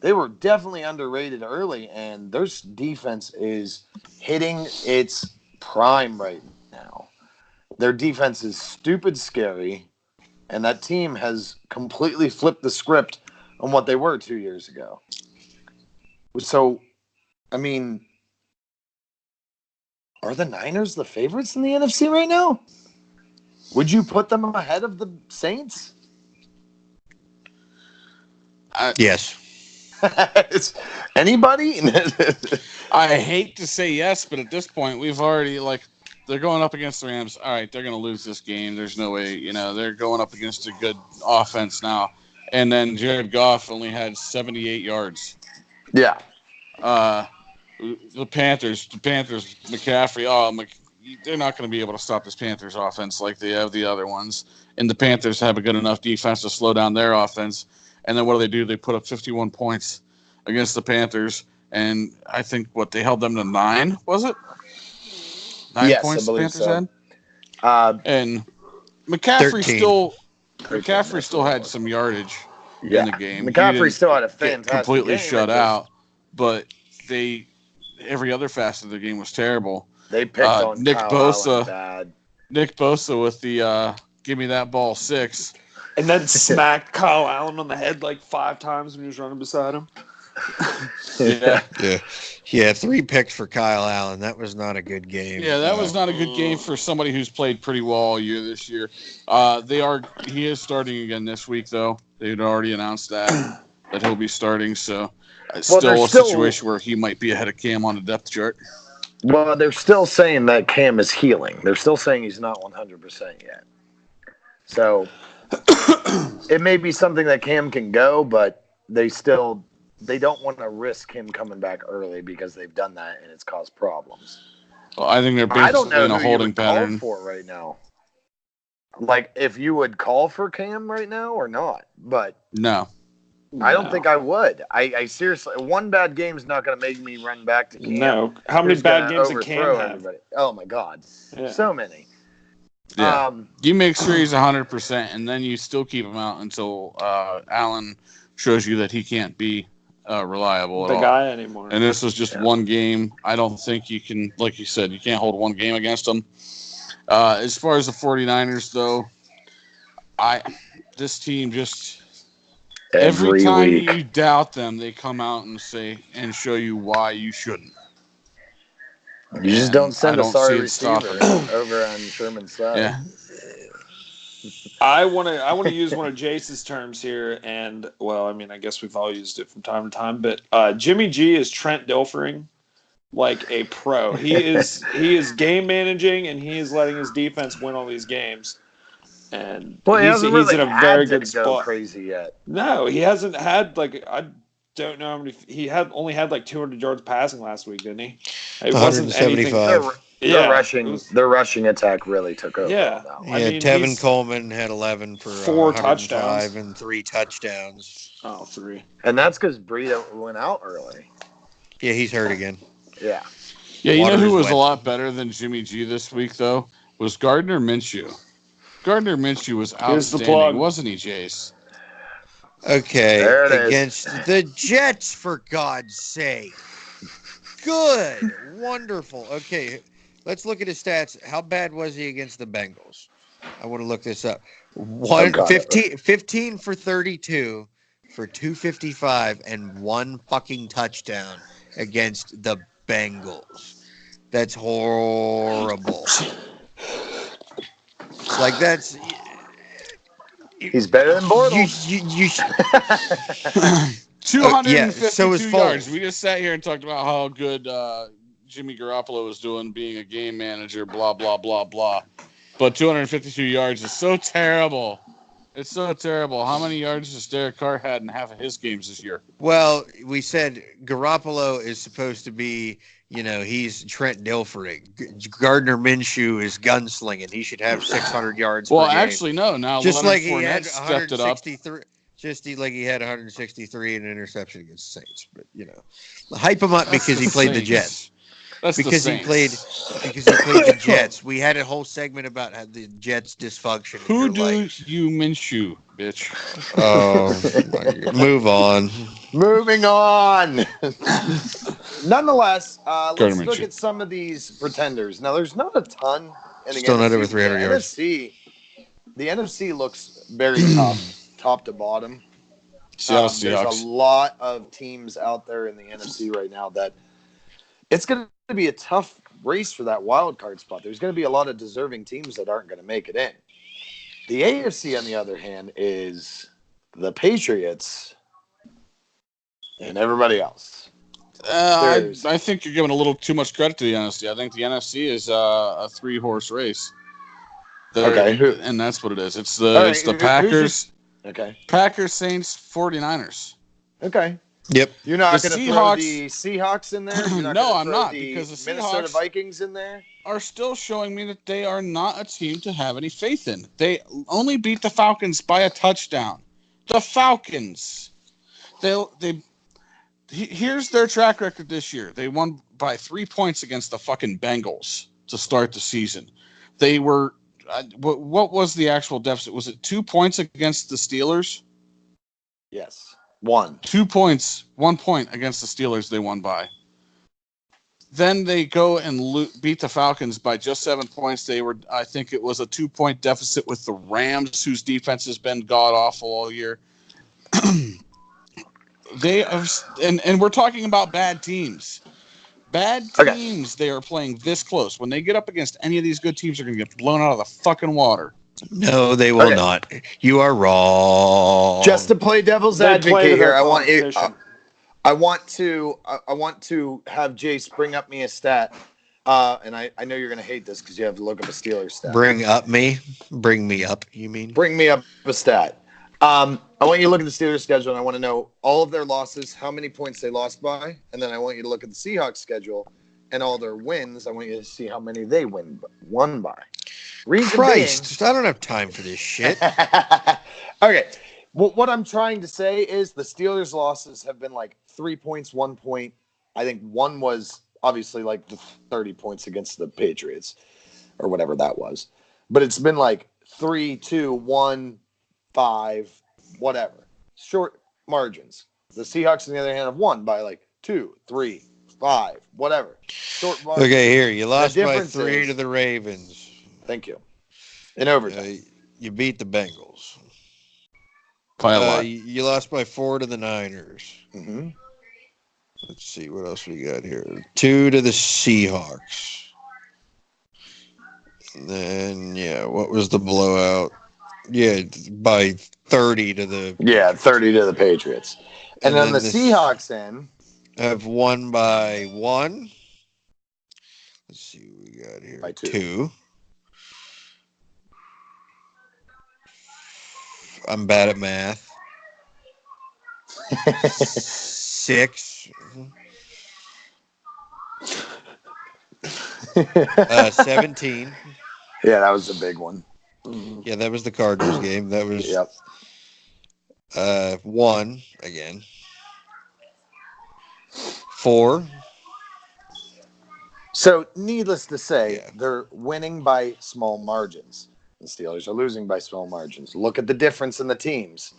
They were definitely underrated early, and their defense is hitting its prime right now. Their defense is stupid scary, and that team has completely flipped the script on what they were 2 years ago. So, I mean, are the Niners the favorites in the NFC right now? Would you put them ahead of the Saints? Yes. It's anybody? I hate to say yes, but at this point, we've already they're going up against the Rams. All right, they're going to lose this game. There's no way, they're going up against a good offense now. And then Jared Goff only had 78 yards. Yeah. The Panthers, McCaffrey. They're not going to be able to stop this Panthers offense like they have the other ones. And the Panthers have a good enough defense to slow down their offense. And then what do? They put up 51 points against the Panthers. And I think they held them to 9, was it? 9 yes, points I believe the Panthers so. had? And McCaffrey 13. still had some yardage in the game. McCaffrey still had a fantastic completely game. shut out. But every other facet of the game was terrible. They picked on Nick Kyle Bosa. Allen bad. Nick Bosa with the give me that ball 6. And then smacked Kyle Allen on the head like 5 times when he was running beside him. Yeah, 3 picks for Kyle Allen. That was not a good game. Yeah, that was not a good game for somebody who's played pretty well all year this year. He is starting again this week, though. They'd already announced that he'll be starting. So still a situation where he might be ahead of Cam on the depth chart. Well, they're still saying that Cam is healing. They're still saying he's not 100% yet. So it may be something that Cam can go, but they don't want to risk him coming back early because they've done that and it's caused problems. Well, I think they're basically in a holding pattern for right now. Like if you would call for Cam right now or not, but no. I don't think I would. I seriously, one bad game is not going to make me run back to Cam. No. How many bad games did Cam have? Everybody. Oh, my God. Yeah. So many. Yeah. You make sure he's 100%, and then you still keep him out until Allen shows you that he can't be reliable at all. The guy anymore. And this was just one game. I don't think you can, like you said, you can't hold one game against him. As far as the 49ers, though, this team just... Every time you doubt them, they come out and show you why you shouldn't. You just don't send a sorry receiver over on Sherman's side. Yeah. I want to use one of Jace's terms here, and I guess we've all used it from time to time. But Jimmy G is Trent Dilfering like a pro. He is game managing, and he is letting his defense win all these games. And he's in a very good spot. Crazy yet? No, he hasn't had I don't know how many. He only had 200 yards passing last week, didn't he? It wasn't anything. Their rushing attack really took over. Yeah, Tevin Coleman had 11 for 4 touchdowns and 3 touchdowns. Oh, 3. And that's because Breida went out early. Yeah, he's hurt again. Yeah. Yeah, you know who was a lot better than Jimmy G this week though was Gardner Minshew. Gardner Minshew was outstanding, wasn't he, Jace? Okay, against the Jets, for God's sake. Good, wonderful. Okay, let's look at his stats. How bad was he against the Bengals? I want to look this up. 15 for 32 for 255 and 1 fucking touchdown against the Bengals. That's horrible. That's... He's better than Bortles. 252 yards. We just sat here and talked about how good Jimmy Garoppolo was doing being a game manager, blah, blah, blah, blah. But 252 yards is so terrible. It's so terrible. How many yards has Derek Carr had in half of his games this year? Well, we said Garoppolo is supposed to be, he's Trent Dilfering. Gardner Minshew is gunslinging. He should have 600 yards per game. Well, actually, no. Now, just Leonard like he Fournette had stepped it up. 163. Like he had 163 and an interception against the Saints. But, hype him up because he played the Jets. Because he played the Jets. We had a whole segment about the Jets dysfunction. Who do you Minshew, bitch? Oh, move on. Moving on. Nonetheless, let's look at some of these pretenders. Now, there's not a ton. Still not over 300 yards. The NFC looks very tough, top to bottom. There's a lot of teams out there in the NFC right now that it's going to be a tough race for that wild card spot. There's going to be a lot of deserving teams that aren't going to make it in. The AFC, on the other hand, is the Patriots and everybody else. I think you're giving a little too much credit to the NFC. I think the NFC is a 3-horse race. Okay, and that's what it is. It's right, the Packers. Okay. Packers, Saints, 49ers. Okay. Yep. You're not The going to throw Seahawks- the Seahawks in there? You're not No, gonna I'm throw not, the because the Minnesota Seahawks- Vikings in there? Are still showing me that they are not a team to have any faith in. They only beat the Falcons by a touchdown. The Falcons. Here's their track record this year. They won by 3 points against the fucking Bengals to start the season. They were what was the actual deficit? Was it 2 points against the Steelers? Yes. 1. 2 points, 1 point against the Steelers they won by. Then they go and beat the Falcons by just 7 points. I think it was a 2-point deficit with the Rams, whose defense has been god-awful all year. And we're talking about bad teams. Bad teams, They are playing this close. When they get up against any of these good teams, they're going to get blown out of the fucking water. No, they will not. You are wrong. Just to play devil's They play advocate to their here, I want to have Jace bring up me a stat. And I know you're going to hate this because you have to look up a Steelers stat. Bring me up, you mean? Bring me up a stat. I want you to look at the Steelers schedule, and I want to know all of their losses, how many points they lost by, and then I want you to look at the Seahawks schedule and all their wins. I want you to see how many they won by. Christ, I don't have time for this shit. Okay. Well, what I'm trying to say is the Steelers' losses have been like 3 points, 1 point. I think one was obviously like the 30 points against the Patriots or whatever that was. But it's been like 3, 2, 1, 5, whatever. Short margins. The Seahawks, on the other hand, have won by like 2, 3, 5, whatever. Short margins. Okay, here. You lost by difference 3 to the Ravens. Thank you. In overtime. You beat the Bengals. By a lot. You lost by 4 to the Niners. Mm-hmm. Let's see what else we got here. 2 to the Seahawks. And then what was the blowout? Yeah, by 30 to the 30 to the Patriots. And then the Seahawks have won by 1. Let's see what we got here. By 2. 2. I'm bad at math. 6. 17. Yeah, that was a big one. Yeah, that was the Cardinals game. That was 1 again. 4. So, needless to say, they're winning by small margins. The Steelers are losing by small margins. Look at the difference in the teams.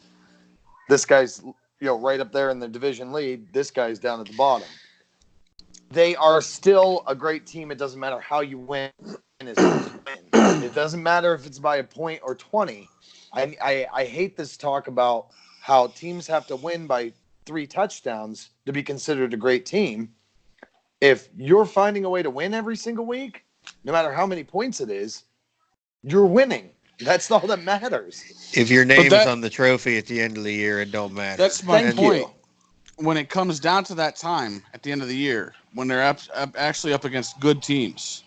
This guy's right up there in the division lead. This guy's down at the bottom. They are still a great team. It doesn't matter how you win. It doesn't matter if it's by a point or 20. I hate this talk about how teams have to win by 3 touchdowns to be considered a great team. If you're finding a way to win every single week, no matter how many points it is, you're winning. That's all that matters. If your name's on the trophy at the end of the year, it don't matter. That's my point. When it comes down to that time at the end of the year, when they're actually up against good teams,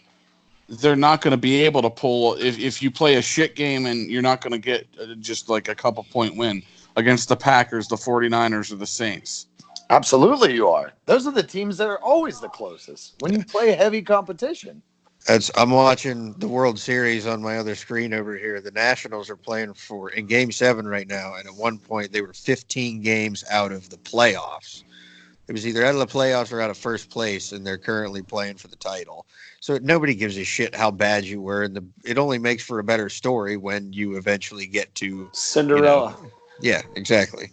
they're not going to be able to pull. If you play a shit game and you're not going to get just like a couple point win against the Packers, the 49ers, or the Saints. Absolutely you are. Those are the teams that are always the closest when you play heavy competition. I'm watching the World Series on my other screen over here. The Nationals are playing in Game 7 right now, and at one point they were 15 games out of the playoffs. It was either out of the playoffs or out of first place, and they're currently playing for the title. So nobody gives a shit how bad you were, and it only makes for a better story when you eventually get to Cinderella. Yeah, exactly.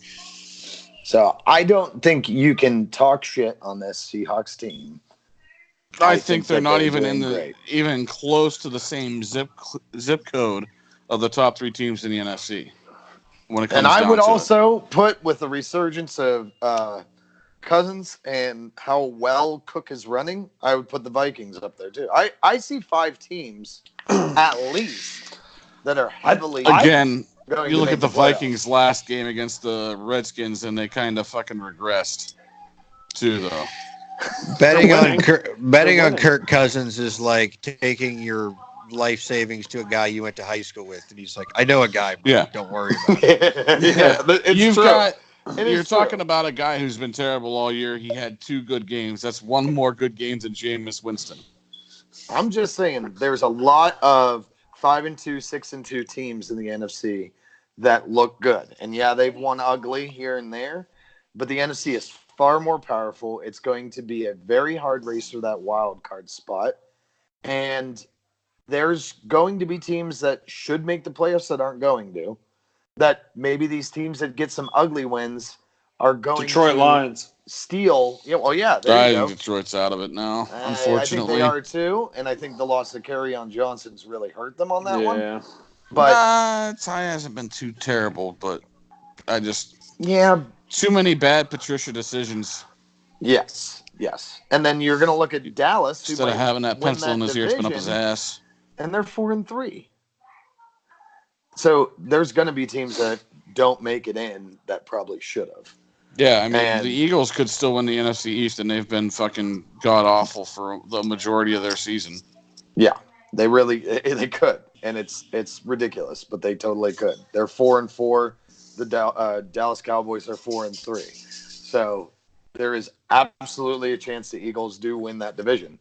So I don't think you can talk shit on this Seahawks team. I think they're not even even close to the same zip code of the top 3 teams in the NFC. When it comes and I down would to also put with the resurgence of Cousins and how well Cook is running, I would put the Vikings up there too. I see 5 teams at least that are heavily again. going You to look make at the playoffs. Vikings last game against the Redskins, and they kind of fucking regressed. too, though. Betting winning. on Kirk Cousins is like taking your life savings to a guy you went to high school with, and he's like, "I know a guy, bro. Yeah. Don't worry about it." Yeah, it's You've true. got. It You're is talking true. about a guy who's been terrible all year. He had 2 good games. That's 1 more good games than Jameis Winston. I'm just saying, there's a lot of 5-2, 6-2 teams in the NFC that look good, and yeah, they've won ugly here and there, but the NFC is far more powerful. It's going to be a very hard race for that wild card spot, and there's going to be teams that should make the playoffs that aren't going to. That maybe these teams that get some ugly wins are going Detroit to Lions. steal. Yeah, well, yeah, there I you think go. Detroit's out of it now, I think they unfortunately. are too, and I think the loss of Kerryon Johnson's really hurt them on that one. Yeah. But Ty hasn't been too terrible, but I just yeah, too many bad Patricia decisions. yes, and then you're going to look at Dallas, who Instead of might having that win pencil in his ear, spin up his division, ass. and they're 4-3. So there's going to be teams that don't make it in that probably should have. Yeah, I mean, And- the Eagles could still win the NFC East, and they've been fucking god-awful for the majority of their season. Yeah, they could, and it's ridiculous, but they totally could. They're 4-4. The Dallas Cowboys are 4-3. So there is absolutely a chance the Eagles do win that division.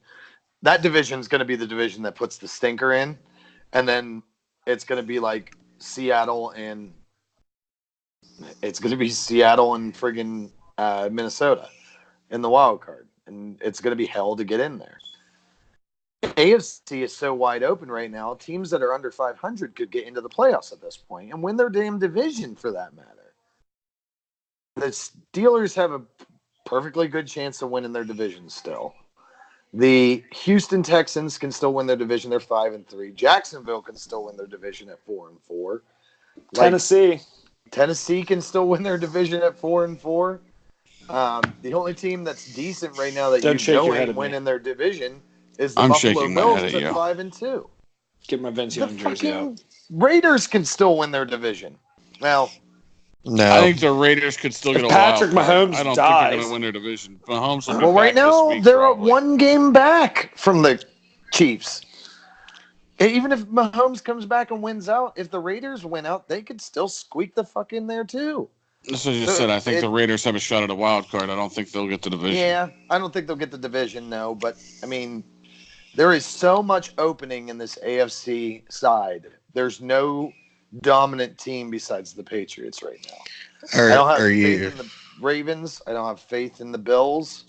That division is going to be the division that puts the stinker in, and then it's going to be like Seattle and friggin' Minnesota in the wild card, and it's going to be hell to get in there. AFC is so wide open right now. Teams that are under 500 could get into the playoffs at this point and win their damn division, for that matter. The Steelers have a perfectly good chance of winning their division still. The Houston Texans can still win their division. They're 5-3. Jacksonville can still win their division at 4-4. Tennessee can still win their division at 4-4. The only team that's decent right now that Don't shake your head ain't at me. winning their division is the I'm Buffalo shaking my head Bills at at you. 5-2. Get my Vince The Young jersey out. fucking Raiders can still win their division. Well, No, I think the Raiders could still get a Patrick wild card. Mahomes I don't think dies- they're going to win their division. Mahomes will be well, right back this now week, they're probably. at 1 game back from the Chiefs. Even if Mahomes comes back and wins out, if the Raiders win out, they could still squeak the fuck in there too. That's what I just said. I think the Raiders have a shot at a wild card. I don't think they'll get the division. Yeah, I don't think they'll get the division, no. But, I mean, there is so much opening in this AFC side. There's no dominant team besides the Patriots right now. I don't have faith in the Ravens. I don't have faith in the Bills.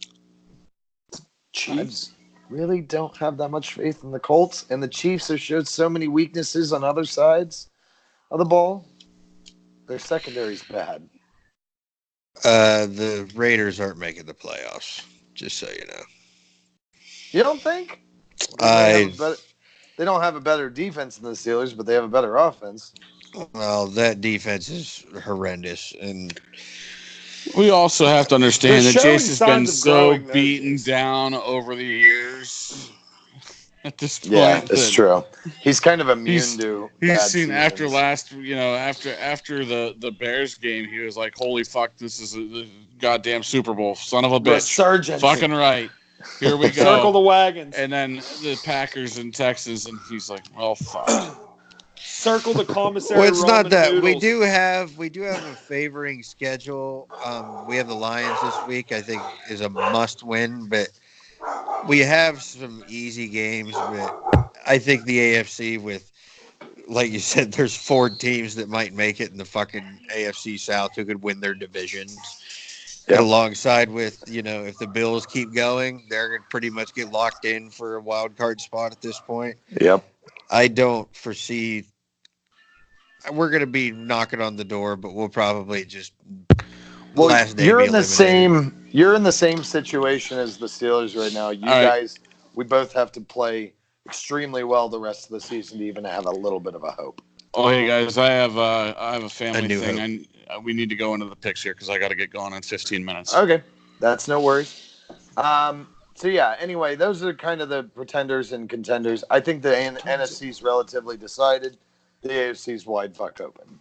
Chiefs. I really don't have that much faith in the Colts. And the Chiefs have showed so many weaknesses on other sides of the ball. Their secondary's bad. the Raiders aren't making the playoffs. Just so you know. You don't think? They don't have a better defense than the Steelers, but they have a better offense. Well, that defense is horrendous, and We also have to understand They're that showing Jason's been signs of so growing, though, beaten Jason. down over the years. At this point, Yeah, it's that true. He's kind of immune He's- to He's bad seen after seasons. last, after the Bears game, he was like, "Holy fuck, this is the goddamn Super Bowl, son of a bitch!" Resurgence. Fucking right. Here we go. Circle the wagons. And then the Packers and Texans, and he's like, "Well, fuck." Circle the commissary. well, it's not ramen that we noodles. do have a favoring schedule. We have the Lions this week. I think is a must win, but we have some easy games. But I think the AFC with, like you said, there's 4 teams that might make it in the fucking AFC South who could win their divisions. Yep. Alongside with, if the Bills keep going, they're going to pretty much get locked in for a wild card spot at this point. Yep. I don't foresee we're going to be knocking on the door, but we'll probably just last day you're be in the eliminated. you're in the same situation as the Steelers right now. You All right. guys, we both have to play extremely well the rest of the season to even have a little bit of a hope. Oh, hey guys, I have a family A new thing. hope. We need to go into the picks here because I got to get going in 15 minutes. Okay, that's no worries. So yeah. Anyway, those are kind of the pretenders and contenders. I think the NFC is relatively decided. The AFC is wide fuck open.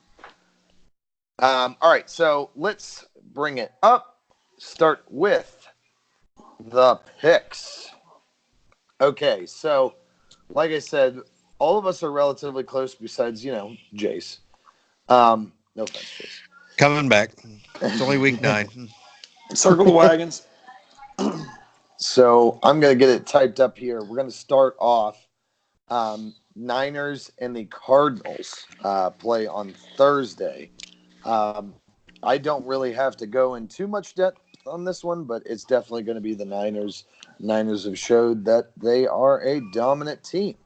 All right, so let's bring it up. Start with the picks. Okay, so like I said, all of us are relatively close besides, Jace. No offense, Jace. Coming back. It's only week 9. Circle the wagons. So I'm going to get it typed up here. We're going to start off. Niners and the Cardinals play on Thursday. I don't really have to go in too much depth on this one, but it's definitely going to be the Niners. Niners have showed that they are a dominant team.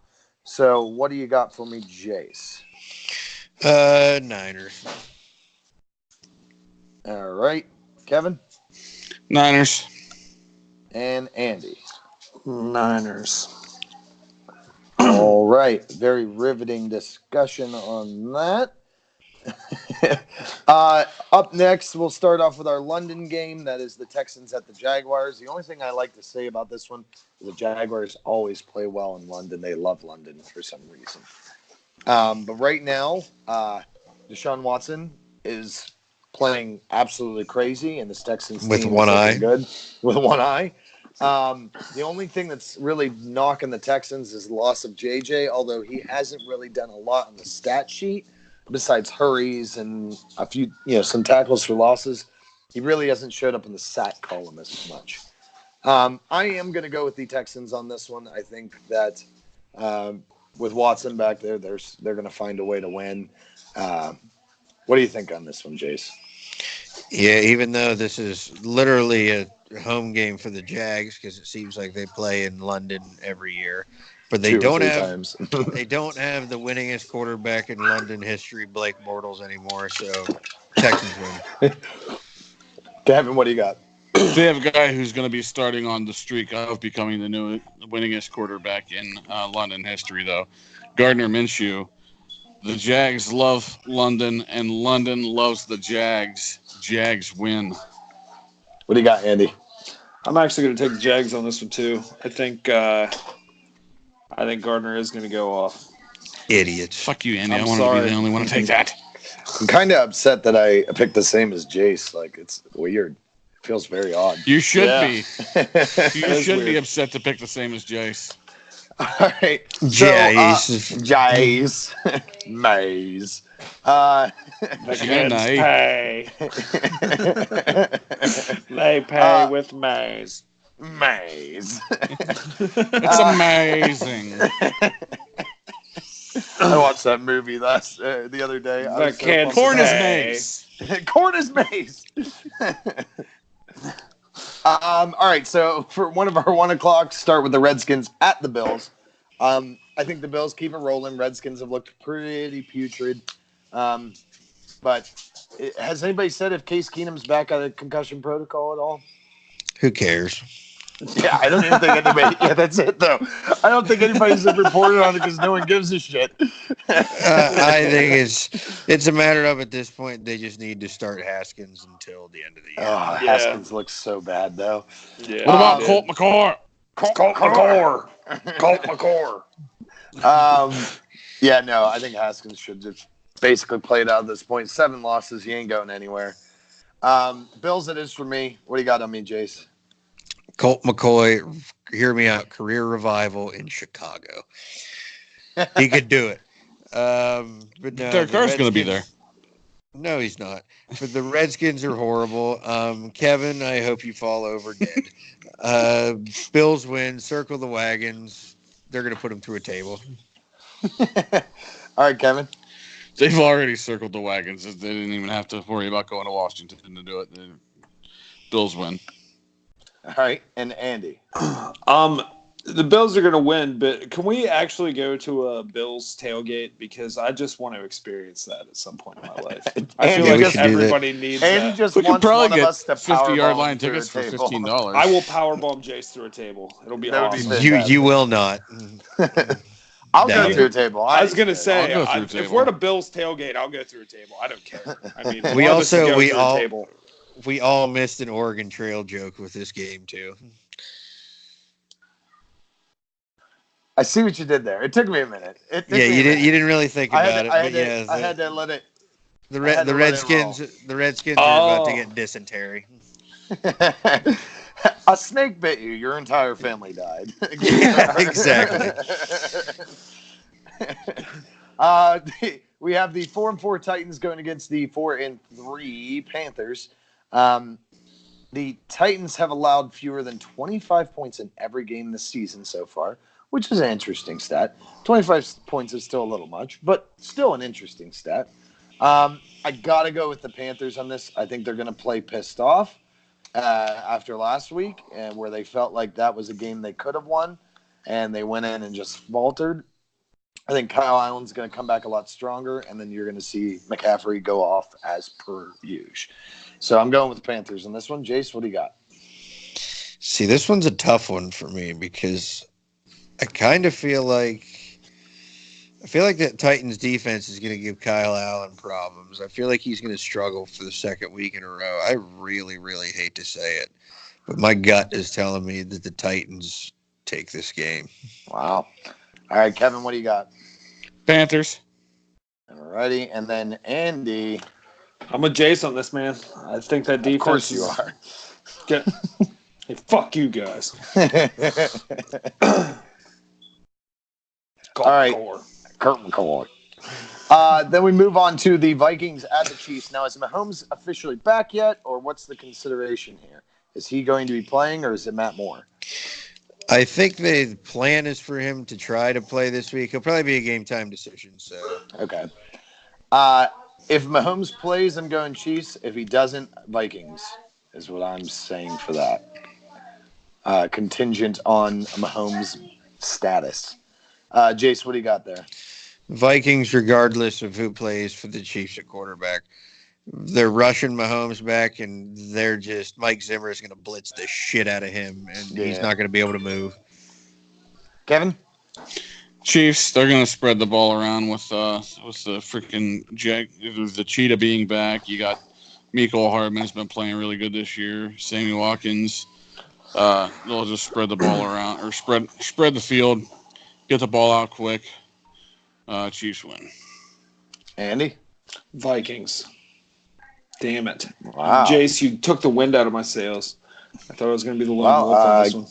So what do you got for me, Jace? Niners. All right. Kevin? Niners. And Andy? Niners. All right. Very riveting discussion on that. Up next, we'll start off with our London game. That is the Texans at the Jaguars. The only thing I like to say about this one is the Jaguars always play well in London. They love London for some reason. But right now, Deshaun Watson is playing absolutely crazy, and this Texans with team one is eye. looking good with one eye. The only thing that's really knocking the Texans is the loss of JJ, although he hasn't really done a lot on the stat sheet besides hurries and a few, some tackles for losses. He really hasn't showed up in the sack column as much. I am going to go with the Texans on this one. I think that with Watson back there, they're going to find a way to win. What do you think on this one, Jace? Yeah, even though this is literally a home game for the Jags because it seems like they play in London every year, but they don't have they don't have the winningest quarterback in London history, Blake Bortles, anymore. So Texans win. Gavin, what do you got? They have a guy who's going to be starting on the streak of becoming the new winningest quarterback in London history, though. Gardner Minshew. The Jags love London, and London loves the Jags. Jags win. What do you got, Andy? I'm actually going to take the Jags on this one too. I think Gardner is going to go off. Idiots. Fuck you, Andy. I'm I want to sorry. be the only one to take that. I'm kind of upset that I picked the same as Jace. Like, it's weird. It feels very odd. You should be. You That is should be weird. upset to pick the same as Jace. All right. Jace. Jace. Maze. The kids pay. They pay with maize. Maze. It's amazing. I watched that movie the other day. The kids Corn is pay. maze. Corn is maze. All right, so for one of our 1 o'clock, start with the Redskins at the Bills. I think the Bills keep it rolling. Redskins have looked pretty putrid. But has anybody said if Case Keenum's back out of concussion protocol at all? Who cares? Yeah, I don't even think anybody. Yeah, that's it though. I don't think anybody's ever reported on it because no one gives a shit. I think it's a matter of at this point they just need to start Haskins until the end of the year. Oh, Yeah. Haskins looks so bad though. Yeah. What about Colt McCoy? Colt McCoy. Colt McCoy. Yeah, no, I think Haskins should just basically play it out at this point. 7 losses, he ain't going anywhere. Bills, it is for me. What do you got on me, Jace? Colt McCoy, hear me out. Career revival in Chicago. He could do it. But no, Derek Carr's going to be there. No, he's not. But the Redskins are horrible. Kevin, I hope you fall over dead. Bills win. Circle the wagons. They're going to put them through a table. All right, Kevin. They've already circled the wagons. They didn't even have to worry about going to Washington to do it. The Bills win. All right, and Andy. The Bills are going to win, but can we actually go to a Bills tailgate? Because I just want to experience that at some point in my life. I feel Andy like everybody needs Andy that. just We could wants probably one of get us to 50-yard powerbomb line through tickets a for table. $15. I will powerbomb Jace through a table. It'll be That would be awesome. fantastic. You will not. I'll No. go through a table. I was going to say, I'll go through a if table. we're at a Bills tailgate, I'll go through a table. I don't care. I mean, We one of us can also- go we through all- a table. We all missed an Oregon Trail joke with this game, too. I see what you did there. It took me a minute. Yeah, you didn't really think about it. I But yeah, had to let it. the I had to let it Redskins are about to Oh. get dysentery. All A snake bit you. Your entire family died. Yeah, exactly. We have the 4-4 Titans going against the 4-3 Panthers. The Titans have allowed fewer than 25 points in every game this season so far, which is an interesting stat. 25 points is still a little much, but still an interesting stat. I got to go with the Panthers on this. I think they're going to play pissed off after last week, and where they felt like that was a game they could have won, and they went in and just faltered. I think Kyle Allen's going to come back a lot stronger, and then you're going to see McCaffrey go off as per usual. So I'm going with the Panthers on this one. Jace, what do you got? See, this one's a tough one for me because I kind of feel like that Titans defense is going to give Kyle Allen problems. I feel like he's going to struggle for the second week in a row. I really, really hate to say it, but my gut is telling me that the Titans take this game. Wow. All right, Kevin, what do you got? Panthers. All righty. And then Andy. I'm a Jace on this, man. I think that defense. Of course you are. Hey, fuck you guys. All right. Kurt McCoy. Then we move on to the Vikings at the Chiefs. Now, is Mahomes officially back yet, or what's the consideration here? Is he going to be playing, or is it Matt Moore? I think the plan is for him to try to play this week. He'll probably be a game time decision. So okay. If Mahomes plays, I'm going Chiefs. If he doesn't, Vikings is what I'm saying for that. Contingent on Mahomes' status. Jace, what do you got there? Vikings, regardless of who plays for the Chiefs at quarterback. They're rushing Mahomes back, and they're just Mike Zimmer is going to blitz the shit out of him, and he's not going to be able to move. Kevin? Chiefs, they're going to spread the ball around with the freaking the cheetah being back. You got Mecole Hardman's been playing really good this year. Sammy Watkins. They'll just spread the ball around or spread the field, get the ball out quick. Chiefs win. Andy? Vikings. Damn it. Wow. Jace, you took the wind out of my sails. I thought I was going to be the lone wolf on this one.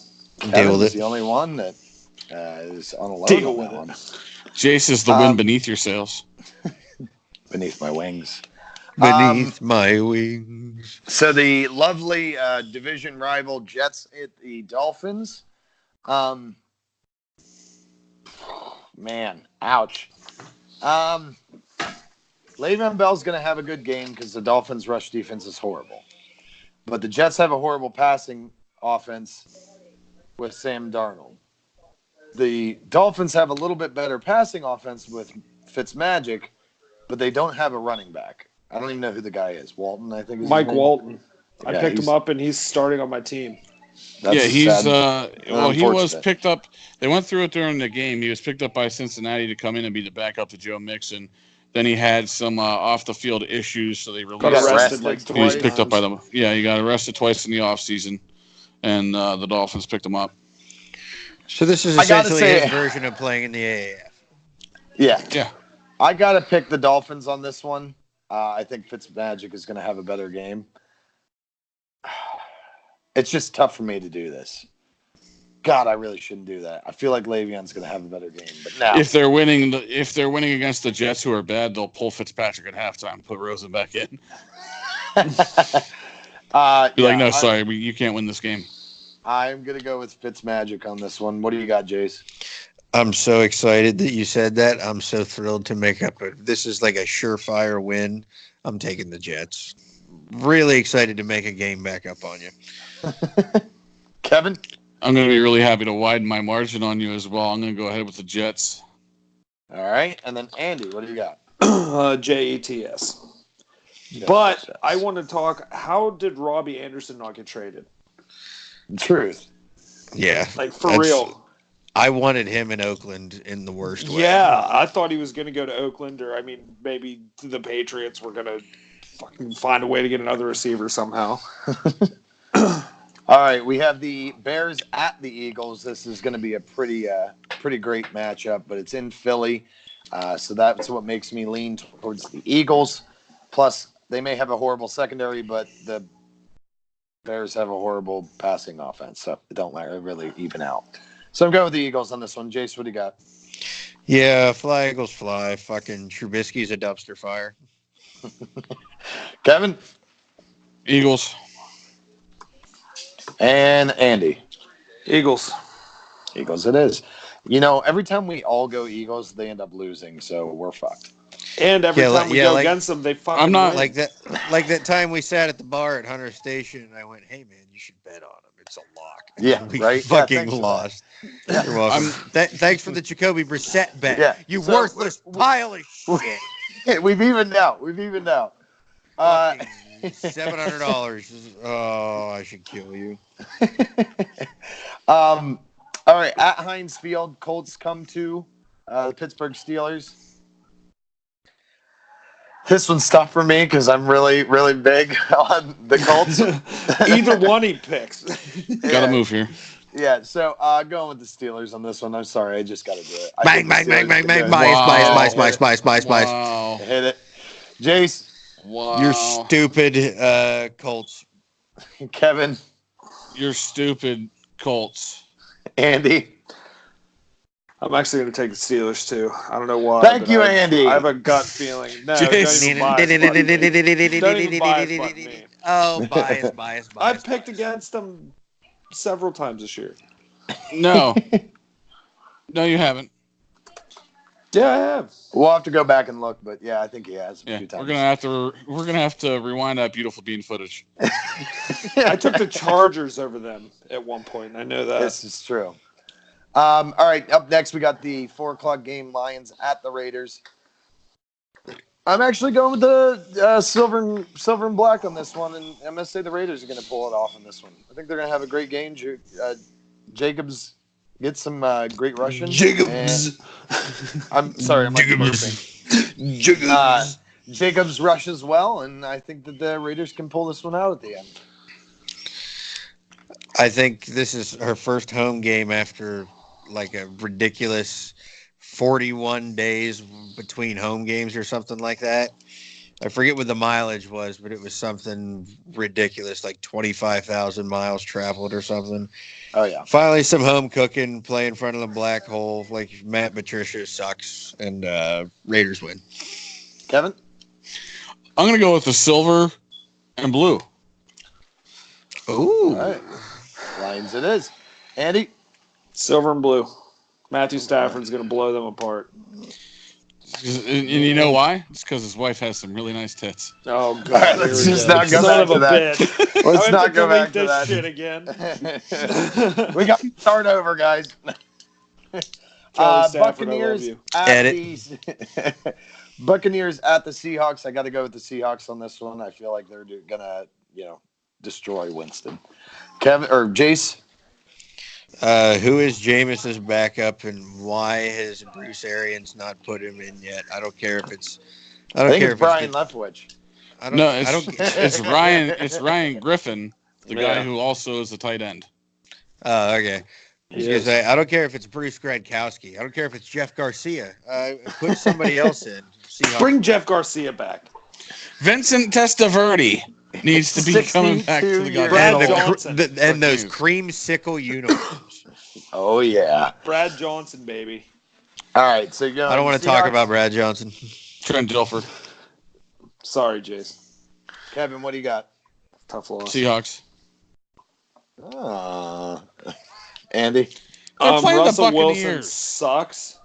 Kevin's the only one that is on a low. Deal with it. Jace is the wind beneath your sails. Beneath my wings. Beneath my wings. So the lovely division rival Jets at the Dolphins. Man, ouch. Le'Veon Bell's going to have a good game because the Dolphins' rush defense is horrible. But the Jets have a horrible passing offense with Sam Darnold. The Dolphins have a little bit better passing offense with Fitzmagic, but they don't have a running back. I don't even know who the guy is. Walton, I think. Mike Walton. Yeah, I picked him up, and he's starting on my team. He was picked up. They went through it during the game. He was picked up by Cincinnati to come in and be the backup to Joe Mixon. Then he had some off-the-field issues, so they released him. He was picked up by them. Yeah, he got arrested twice in the offseason, and the Dolphins picked him up. So this is essentially his version of playing in the AAF. Yeah. I got to pick the Dolphins on this one. I think Fitzmagic is going to have a better game. It's just tough for me to do this. God, I really shouldn't do that. I feel like Le'Veon's going to have a better game, but now if they're winning against the Jets, who are bad, they'll pull Fitzpatrick at halftime and put Rosen back in. No, sorry, you can't win this game. I'm going to go with Fitzmagic on this one. What do you got, Jace? I'm so excited that you said that. I'm so thrilled to make up. This is like a surefire win. I'm taking the Jets. Really excited to make a game back up on you. Kevin? I'm going to be really happy to widen my margin on you as well. I'm going to go ahead with the Jets. All right. And then Andy, what do you got? Jets. But I want to talk, how did Robbie Anderson not get traded? Truth. Yeah. Like, for real. I wanted him in Oakland in the worst way. Yeah, I thought he was going to go to Oakland, or, maybe the Patriots were going to fucking find a way to get another receiver somehow. All right, we have the Bears at the Eagles. This is going to be a pretty great matchup, but it's in Philly, so that's what makes me lean towards the Eagles. Plus, they may have a horrible secondary, but the Bears have a horrible passing offense, so it don't really even out. So I'm going with the Eagles on this one. Jace, what do you got? Yeah, fly Eagles fly. Fucking Trubisky's a dumpster fire. Kevin? Eagles. And Andy? Eagles. Eagles it is. You know, every time we all go Eagles, they end up losing, so we're fucked. And every time we go against them, they fucking I'm not win. Like that time we sat at the bar at Hunter Station, and I went, "Hey man, you should bet on them. It's a lock." And Yeah, we right? fucking Yeah, lost. You're welcome. Thanks for the Jacoby Brissett bet. Yeah, you so worthless pile of shit. We've evened out. $700. Oh, I should kill you. All right, at Heinz Field, Colts come to the Pittsburgh Steelers. This one's tough for me because I'm really, really big on the Colts. Either one he picks. Gotta move here. Yeah, so going with the Steelers on this one. I'm sorry, I just got to do it. Bang, bang, bang, bang, bang, bias. Wow. Hit it. Jace. Wow. You're stupid, Colts. Kevin. You're stupid, Colts. Andy. I'm actually going to take the Steelers too. I don't know why. Thank you, Andy. I have a gut feeling. No, Jason. don't even bias button me. Oh, bias. I've picked against them several times this year. No. No, you haven't. Yeah, I have. We'll have to go back and look, but yeah, I think he has a few times. We're gonna have to rewind that beautiful bean footage. I took the Chargers over them at one point. I know that. This is true. All right, up next we got the 4:00 game, Lions at the Raiders. I'm actually going with the silver and black on this one, and I'm going to say the Raiders are going to pull it off on this one. I think they're going to have a great game. Jacobs gets some great rushing. Jacobs. I'm sorry, I'm like burping. Jacobs rushes well, and I think that the Raiders can pull this one out at the end. I think this is her first home game after like a ridiculous 41 days between home games or something like that. I forget what the mileage was, but it was something ridiculous, like 25,000 miles traveled or something. Oh, yeah. Finally, some home cooking, play in front of the black hole. Like Matt Patricia sucks, and Raiders win. Kevin? I'm going to go with the silver and blue. Ooh. All right. Lions it is. Andy? Silver and blue. Matthew Stafford's going to blow them apart. And you know why? It's because his wife has some really nice tits. Oh, God. All right, let's just not go back to that. Let's not go back to that shit again. We got to start over, guys. Buccaneers at the Buccaneers at the Seahawks. I got to go with the Seahawks on this one. I feel like they're gonna, destroy Winston. Kevin or Jace. Who is Jameis's backup, and why has Bruce Arians not put him in yet? I don't care if it's. I think it's Brian Leftwich. It's Ryan. It's Ryan Griffin, the guy who also is the tight end. Oh, okay. I was gonna say, I don't care if it's Bruce Gradkowski. I don't care if it's Jeff Garcia. Put somebody else in. Bring Jeff Garcia back. Vincent Testaverde needs to be coming back to the goddamn and those creamsicle uniforms. Oh yeah, Brad Johnson, baby. All right, so I don't want to talk about Brad Johnson. Trent Dilfer. Sorry, Jason. Kevin, what do you got? Tough loss. Seahawks. Andy. Russell Wilson sucks.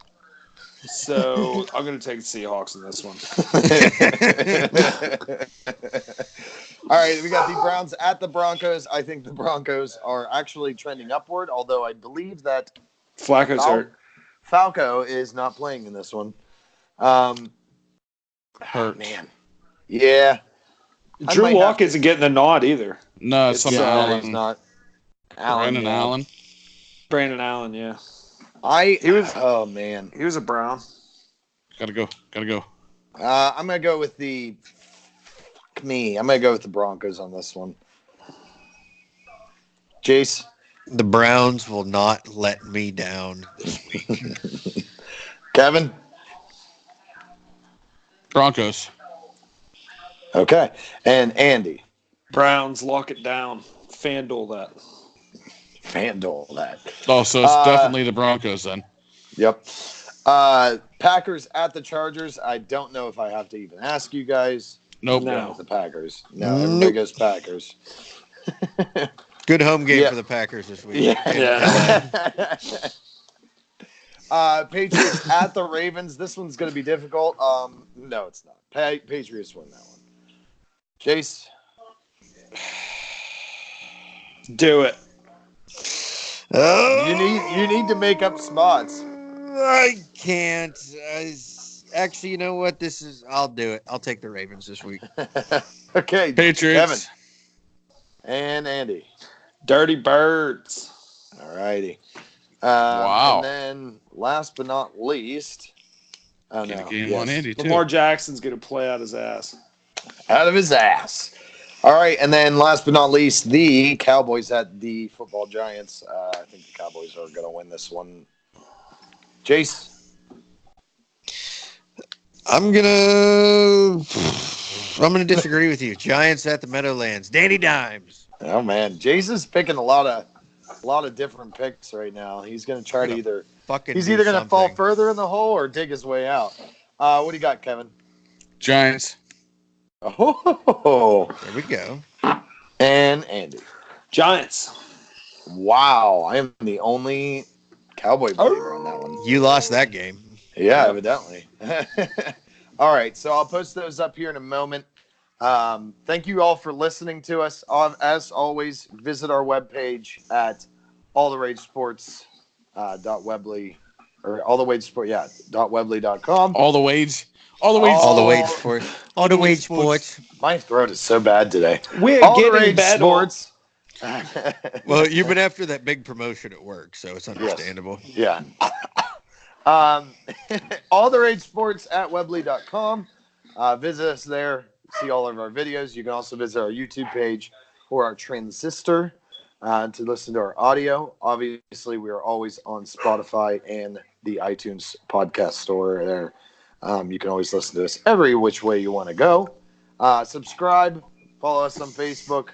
So I'm going to take the Seahawks in this one. All right, we got the Browns at the Broncos. I think the Broncos are actually trending upward, although I believe that Flacco's hurt. Falco is not playing in this one. Hurt. Man. Yeah. Drew Lock isn't getting the nod either. No, it's Allen. He's not. Brandon Allen. Brandon Allen, yeah. Oh man, he was a Brown. Gotta go. I'm gonna go with the Broncos on this one. Jace, the Browns will not let me down this week. Kevin, Broncos. Okay, and Andy, Browns lock it down. FanDuel that. FanDuel that. Oh, so it's definitely the Broncos then. Yep. Packers at the Chargers. I don't know if I have to even ask you guys. Nope. I'm going No. with the Packers. No, everybody goes Packers. Good home game Yeah. for the Packers this week. Yeah. Patriots at the Ravens. This one's going to be difficult. No, it's not. Patriots win that one. Chase? Do it. You need to make up spots. I can't. Actually, you know what? I'll do it. I'll take the Ravens this week. Okay. Patriots. Kevin. And Andy. Dirty Birds. All righty. Wow. And then last but not least. Oh, Get no. a game on Andy, too. Lamar Jackson's going to play out his ass. Out of his ass. All right. And then last but not least, the Cowboys at the football Giants. I think the Cowboys are going to win this one. Jace? I'm gonna disagree with you. Giants at the Meadowlands. Danny Dimes. Oh man, Jason's picking a lot of different picks right now. He's going to try to either going to fall further in the hole or dig his way out. What do you got, Kevin? Giants. Oh, There we go. and Andy. Giants. Wow, I am the only Cowboy believer on that one. You lost that game. Yeah, evidently. All right, so I'll post those up here in a moment. Thank you all for listening to us. As always, visit our webpage at alltheragesports.weebly or allthewagesport.weebly.com. All the wage sports. My throat is so bad today. We're All the getting Rage better. Sports. Well, you've been after that big promotion at work, so it's understandable. Yeah. All the Rage Sports at weebly.com. Visit us there. See all of our videos. You can also visit our YouTube page or our Transistor to listen to our audio. Obviously, we are always on Spotify and the iTunes podcast store there. You can always listen to us every which way you want to go. Subscribe, follow us on Facebook,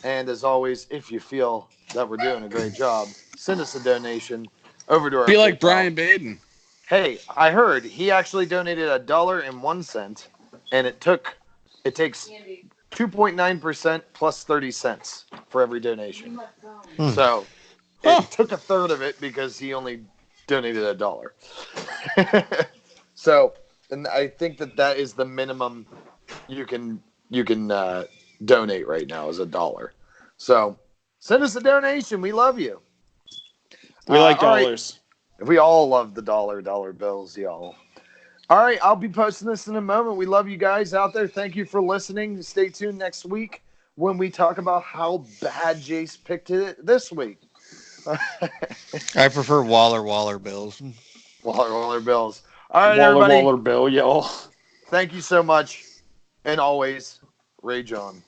and as always, if you feel that we're doing a great job, send us a donation over to our Be like PayPal. Brian Baden. Hey, I heard he actually donated $1.01, and it takes 2.9% plus 30 cents for every donation. So it took a third of it because he only donated $1. So, and I think that is the minimum you can donate right now is $1. So send us a donation. We love you. We like all right. dollars. We all love the dollar bills, y'all. All right, I'll be posting this in a moment. We love you guys out there. Thank you for listening. Stay tuned next week when we talk about how bad Jace picked it this week. I prefer Waller Bills. Waller Bills. All right, Waller everybody. Bill, y'all. Thank you so much. And always, rage on.